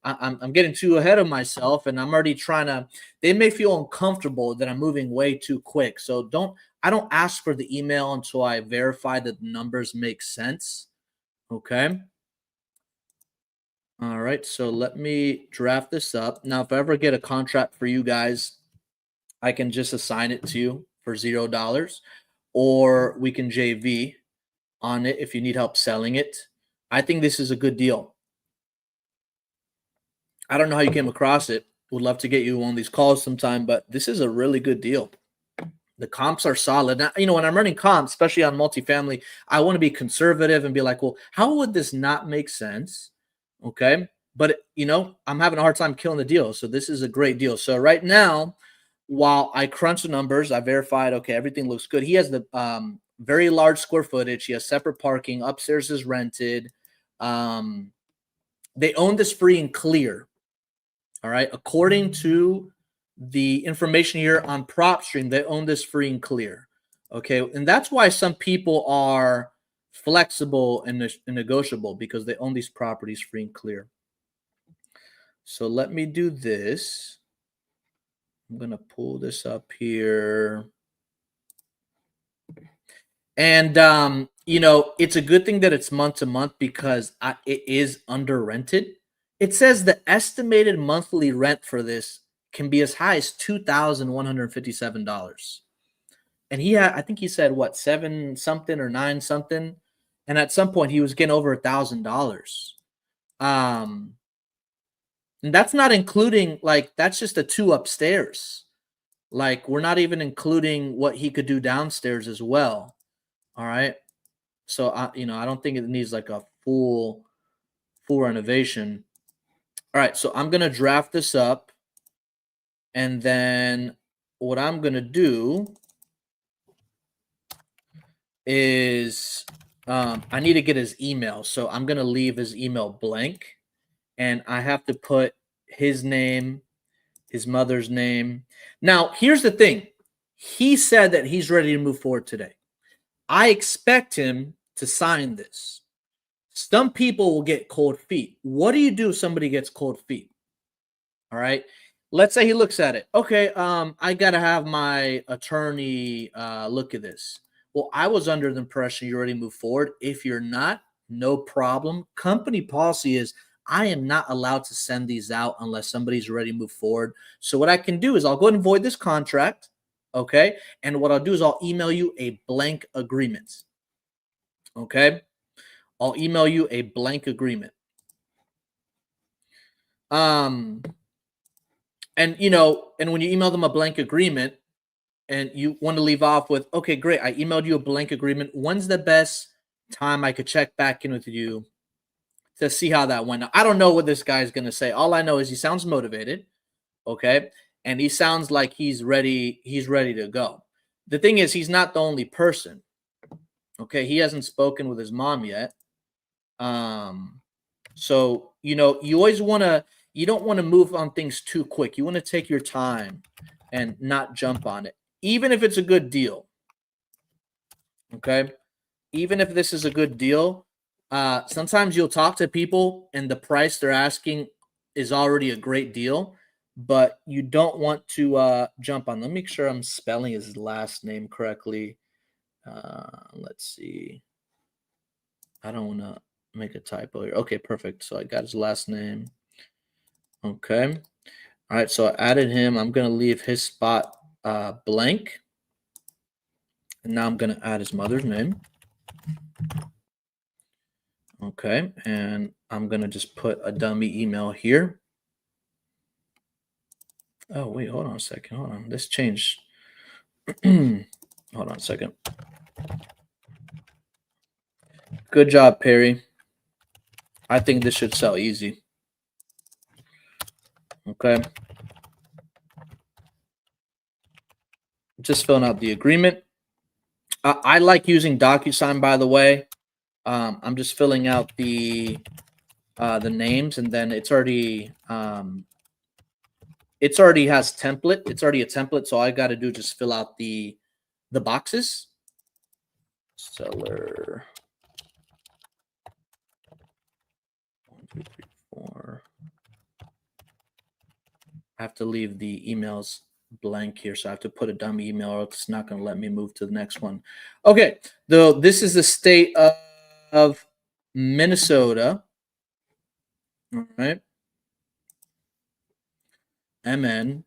I'm getting too ahead of myself, and I'm already trying to, they may feel uncomfortable that I'm moving way too quick. So I don't ask for the email until I verify that the numbers make sense. Okay. All right. So let me draft this up. Now, if I ever get a contract for you guys, I can just assign it to you for $0, or we can JV on it if you need help selling it. I think this is a good deal. I don't know how you came across it. Would love to get you on these calls sometime, but this is a really good deal. The comps are solid. Now, when I'm running comps, especially on multifamily, I want to be conservative and be like, well, how would this not make sense? Okay. But, I'm having a hard time killing the deal. So this is a great deal. So right now, while I crunch the numbers, I verified, okay, everything looks good. He has the very large square footage. He has separate parking. Upstairs is rented. They own this free and clear. All right. According to the information here on PropStream, they own this free and clear. Okay. And that's why some people are flexible and negotiable, because they own these properties free and clear. So let me do this. I'm going to pull this up here. And, it's a good thing that it's month to month, because it is under rented. It says the estimated monthly rent for this can be as high as $2,157. And I think he said, what, 7 something or 9 something. And at some point he was getting over $1,000. And that's not including, like, that's just the 2 upstairs. Like, we're not even including what he could do downstairs as well. All right. So I don't think it needs like a full renovation. All right. So I'm going to draft this up. And then what I'm going to do is I need to get his email. So I'm going to leave his email blank, and I have to put his name, his mother's name. Now, here's the thing. He said that he's ready to move forward today. I expect him to sign this. Some people will get cold feet. What do you do if somebody gets cold feet? All right. Let's say he looks at it. Okay, I got to have my attorney look at this. Well, I was under the impression you already moved forward. If you're not, no problem. Company policy is I am not allowed to send these out unless somebody's ready to move forward. So what I can do is I'll go ahead and void this contract. Okay. And what I'll do is I'll email you a blank agreement. Okay. I'll email you a blank agreement. And when you email them a blank agreement, and you want to leave off with, okay, great, I emailed you a blank agreement. When's the best time I could check back in with you to see how that went? Now, I don't know what this guy's going to say. All I know is he sounds motivated, okay? And he sounds like he's ready to go. The thing is, he's not the only person. Okay, he hasn't spoken with his mom yet. So you always you don't want to move on things too quick. You want to take your time and not jump on it, even if it's a good deal. Okay, even if this is a good deal, sometimes you'll talk to people and the price they're asking is already a great deal, but you don't want to jump on. Let me make sure I'm spelling his last name correctly. Let's see. I don't want to make a typo here. Okay, perfect. So I got his last name. Okay. All right. So I added him. I'm going to leave his spot blank. And now I'm going to add his mother's name. Okay. And I'm going to just put a dummy email here. Oh, wait. Hold on a second. Hold on. This changed. Hold on a second. Good job, Perry. I think this should sell easy. Okay. Just filling out the agreement. I like using DocuSign, by the way. I'm just filling out the names, and then it's already has template. It's already a template, so all I got to do is just fill out the boxes. Seller 1, 2, 3, 4. I have to leave the emails blank here, so I have to put a dummy email, or it's not going to let me move to the next one. Okay, though this is the state of Minnesota. All right. MN.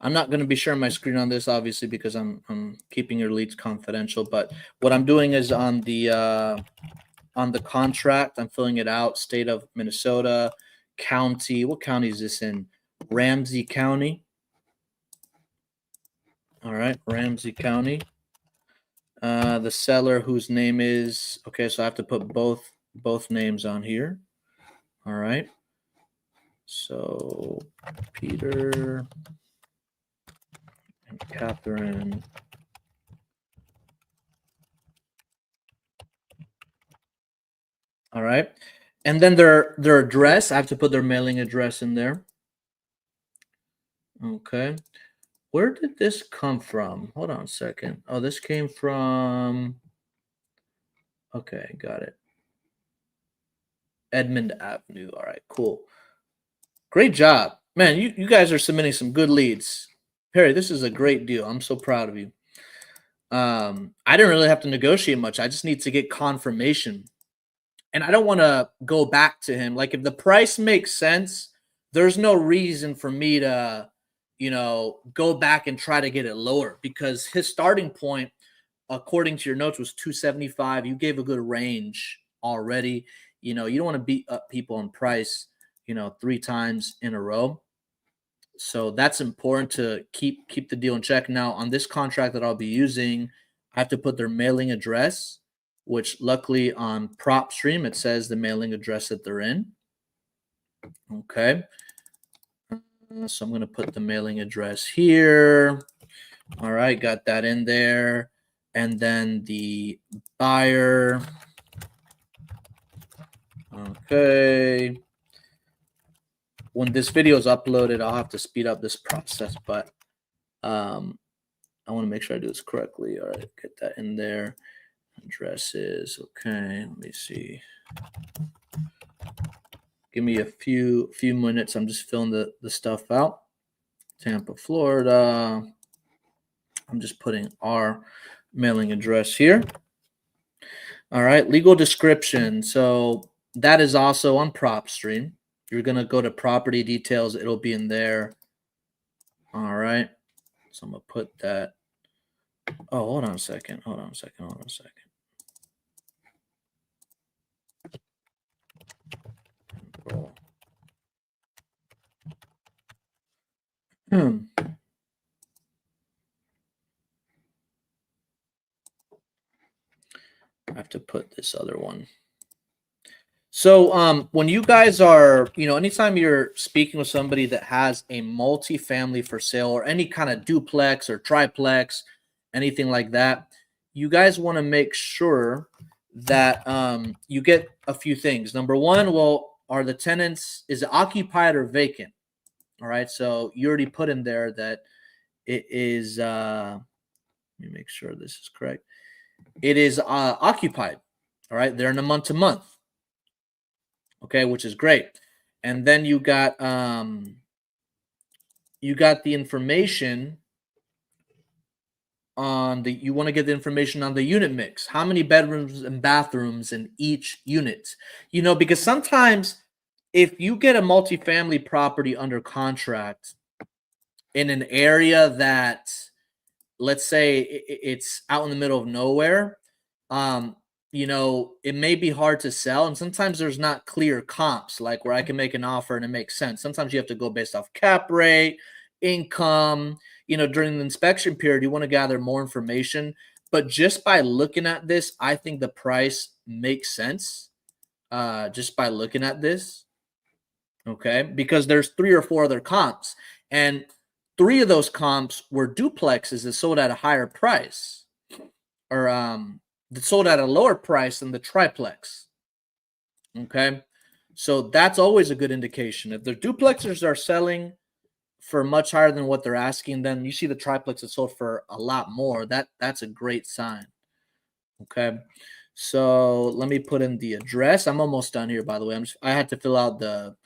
I'm not going to be sharing my screen on this, obviously, because I'm keeping your leads confidential. But what I'm doing is on the contract, I'm filling it out. State of Minnesota, county. What county is this in? Ramsey County. All right, Ramsey County. The seller whose name is okay. So I have to put both names on here. All right. So Peter and Catherine. All right. And then their address, I have to put their mailing address in there. Okay. Where did this come from? Hold on a second. Oh, this came from, okay, got it. Edmond Avenue. All right, cool. Great job. Man, you guys are submitting some good leads. Perry, this is a great deal. I'm so proud of you. I didn't really have to negotiate much. I just need to get confirmation. And I don't want to go back to him. Like, if the price makes sense, there's no reason for me to, go back and try to get it lower, because his starting point, according to your notes, was 275. You gave a good range already. You don't want to beat up people on price, 3 times in a row. So that's important to keep the deal in check. Now, on this contract that I'll be using, I have to put their mailing address, which luckily on PropStream, it says the mailing address that they're in. Okay. So I'm going to put the mailing address here. All right, got that in there. And then the buyer. Okay. When this video is uploaded, I'll have to speed up this process, but I want to make sure I do this correctly. All right, get that in there. Addresses. Okay, let me see. Give me a few minutes. I'm just filling the stuff out. Tampa, Florida. I'm just putting our mailing address here. All right, legal description. So that is also on PropStream. You're going to go to property details. It'll be in there. All right. So I'm going to put that. Oh, hold on a second. I have to put this other one. So when you guys are, anytime you're speaking with somebody that has a multifamily for sale or any kind of duplex or triplex, anything like that, you guys want to make sure that you get a few things. Number one, well, are the tenants, is it occupied or vacant? All right. So you already put in there that it is, let me make sure this is correct. It is occupied. All right. They're in a month to month. Okay, which is great. And then you got the information on the, you want to get the information on the unit mix. How many bedrooms and bathrooms in each unit? Because sometimes if you get a multifamily property under contract in an area that, let's say it's out in the middle of nowhere, it may be hard to sell. And sometimes there's not clear comps, like where I can make an offer and it makes sense. Sometimes you have to go based off cap rate, income. During the inspection period, you want to gather more information. But just by looking at this, I think the price makes sense just by looking at this. Okay, because there's 3 or 4 other comps. And 3 of those comps were duplexes that sold at a higher price, or that sold at a lower price than the triplex. Okay, so that's always a good indication. If the duplexes are selling for much higher than what they're asking, then you see the triplex that sold for a lot more. That's a great sign. Okay, so let me put in the address. I'm almost done here, by the way. I had to fill out the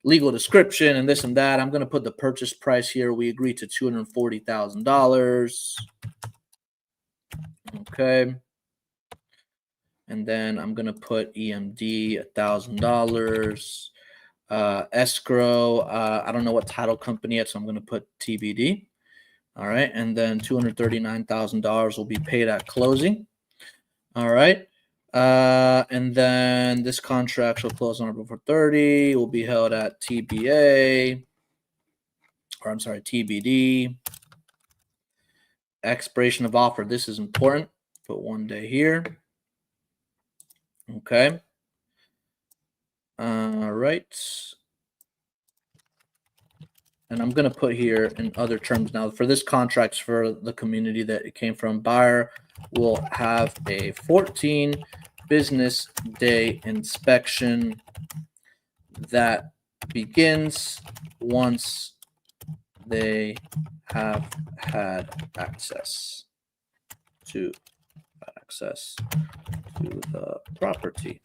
legal description and this and that. I'm going to put the purchase price here. We agreed to $240,000. Okay. And then I'm going to put EMD $1,000. Escrow, I don't know what title company yet, so I'm going to put TBD. All right. And then $239,000 will be paid at closing. All right. And then this contract shall close on April 30, will be held at TBD. Expiration of offer. This is important. Put 1 day here. Okay. All right. And I'm going to put here in other terms now for this contract for the community that it came from. Buyer will have a 14 business day inspection that begins once they have had access to the property.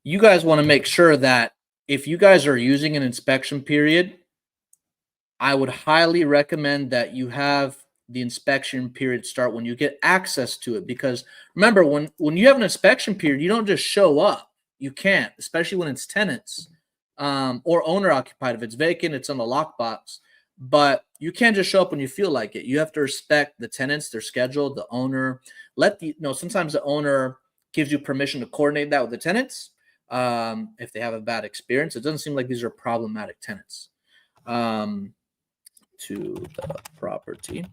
You guys want to make sure that if you guys are using an inspection period, I would highly recommend that you have the inspection period start when you get access to it. Because remember, when you have an inspection period, you don't just show up. You can't, especially when it's tenants or owner occupied. If it's vacant, it's on the lockbox. But you can't just show up when you feel like it. You have to respect the tenants, their schedule, the owner. Sometimes the owner gives you permission to coordinate that with the tenants. If they have a bad experience, it doesn't seem like these are problematic tenants to the property.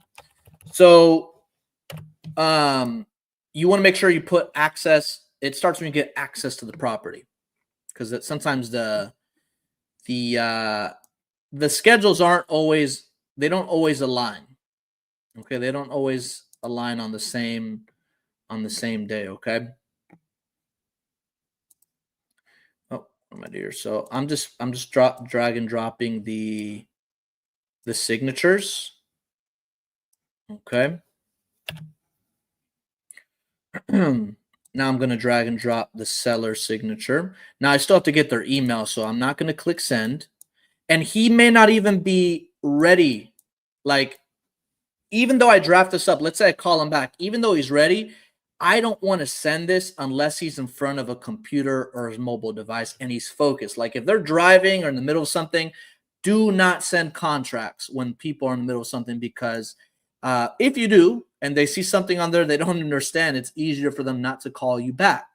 So you want to make sure you put access. It starts when you get access to the property, because sometimes the schedules they don't always align. Okay, they don't always align on the same day. Okay. My dear, so I'm just drag and dropping the signatures. Okay. Now I'm going to drag and drop the seller signature. Now I still have to get their email, so I'm not going to click send. And he may not even be ready. Like, even though I draft this up, let's say I call him back, even though he's ready, I don't want to send this unless he's in front of a computer or his mobile device and he's focused. Like if they're driving or in the middle of something, do not send contracts when people are in the middle of something, because if you do and they see something on there they don't understand, it's easier for them not to call you back,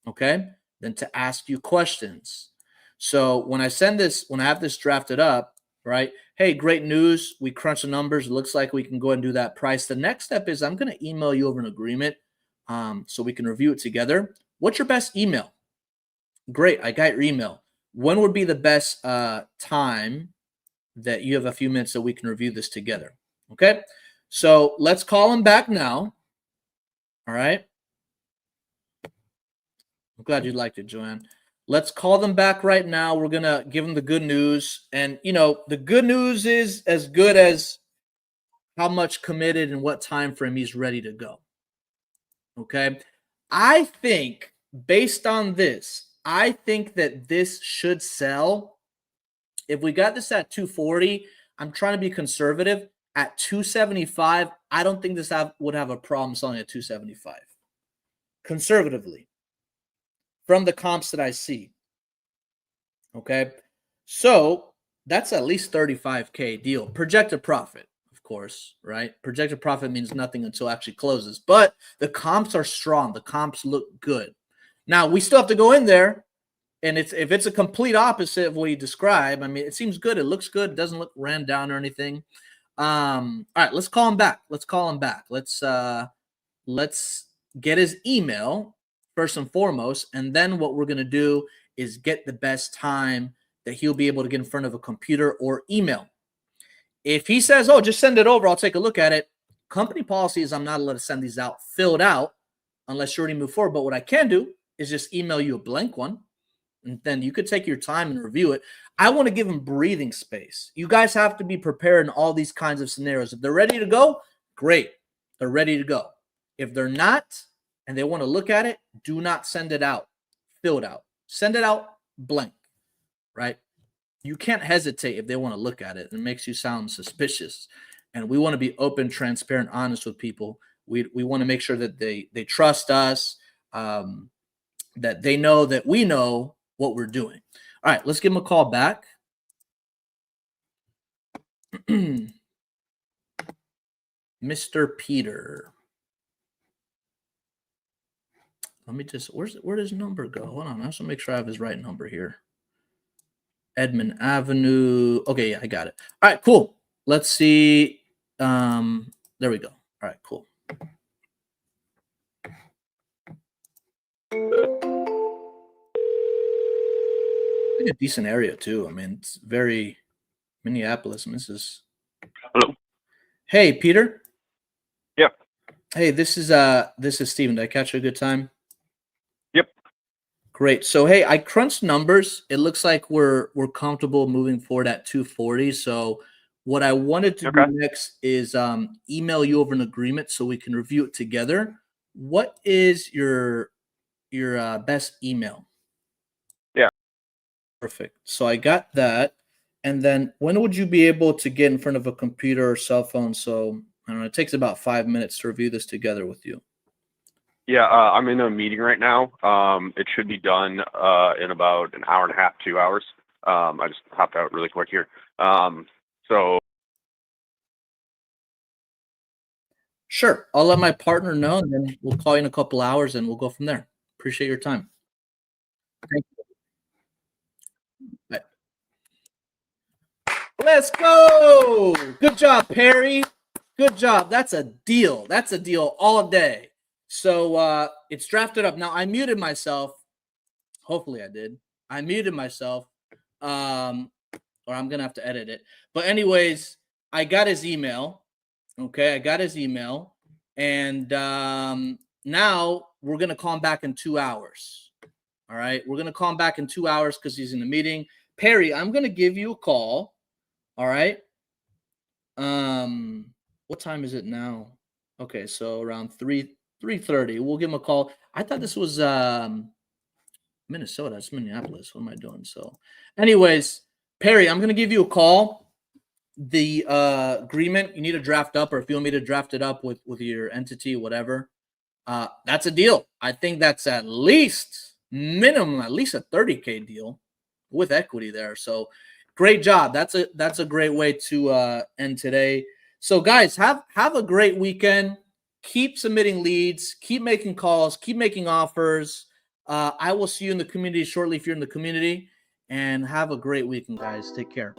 okay, than to ask you questions. So when I have this drafted up, right? Hey, great news. We crunched the numbers. It looks like we can go ahead and do that price. The next step is I'm going to email you over an agreement so we can review it together. What's your best email? Great. I got your email. When would be the best time that you have a few minutes so we can review this together? Okay. So let's call him back now. All right. I'm glad you liked it, Joanne. Let's call them back right now. We're going to give them the good news. And, you know, the good news is as good as how much committed and what time frame he's ready to go. Okay. I think based on this, I think that this should sell. If we got this at 240, I'm trying to be conservative. At 275, I don't think this would have a problem selling at 275. Conservatively. From the comps that I see. Okay. So that's at least 35K deal. Projected profit, of course, right? Projected profit means nothing until it actually closes. But the comps are strong. The comps look good. Now, we still have to go in there. And if it's a complete opposite of what you describe, I mean, it seems good. It looks good. It doesn't look ran down or anything. All right, let's call him back. Let's get his email first and foremost. And then what we're going to do is get the best time that he'll be able to get in front of a computer or email. If he says, oh, just send it over, I'll take a look at it. Company policy is I'm not allowed to send these out filled out unless you already move forward. But what I can do is just email you a blank one. And then you could take your time and review it. I want to give them breathing space. You guys have to be prepared in all these kinds of scenarios. If they're ready to go, great. They're ready to go. If they're not and they want to look at it, do not send it out filled out. Send it out blank, right? You can't hesitate if they want to look at it. It makes you sound suspicious. And we want to be open, transparent, honest with people. We want to make sure that they trust us, that they know that we know what we're doing. All right, let's give him a call back. Mr. Peter. Let me just, where'd his number go? Hold on, I have to make sure I have his right number here. Edmond Avenue. Okay, yeah, I got it. All right, cool. Let's see. There we go. All right, cool. A decent area too. I mean, it's very Minneapolis. I mean, this is. Hello. Hey, Peter. Yeah. Hey, this is Steven. Did I catch you a good time? Yep. Great. So hey, I crunched numbers. It looks like we're comfortable moving forward at 240. So what I wanted to do next is email you over an agreement so we can review it together. What is your best email? Perfect. So I got that. And then when would you be able to get in front of a computer or cell phone? So I don't know, it takes about 5 minutes to review this together with you. Yeah, I'm in a meeting right now. It should be done in about an hour and a half, 2 hours. I just hopped out really quick here. So sure. I'll let my partner know, and then we'll call you in a couple hours and we'll go from there. Appreciate your time. Thank you. Bye. Let's go. Good job, Perry. Good job. That's a deal. That's a deal all day. So it's drafted up. Now, I muted myself. Hopefully I did. I muted myself. Or I'm going to have to edit it. But anyways, I got his email. Okay, I got his email. And now we're going to call him back in 2 hours. All right, we're going to call him back in 2 hours because he's in a meeting. Perry, I'm going to give you a call. All right. What time is it now? Okay, so around 3:30. We'll give him a call. I thought this was Minnesota. It's Minneapolis. What am I doing? So anyways, Perry, I'm going to give you a call. The agreement you need to draft up, or if you want me to draft it up with your entity, whatever, that's a deal. I think that's at least minimum, at least a 30K deal with equity there. So great job. That's a great way to end today. So guys, have a great weekend. Keep submitting leads, keep making calls, keep making offers. I will see you in the community shortly if you're in the community, and have a great weekend, guys. Take care.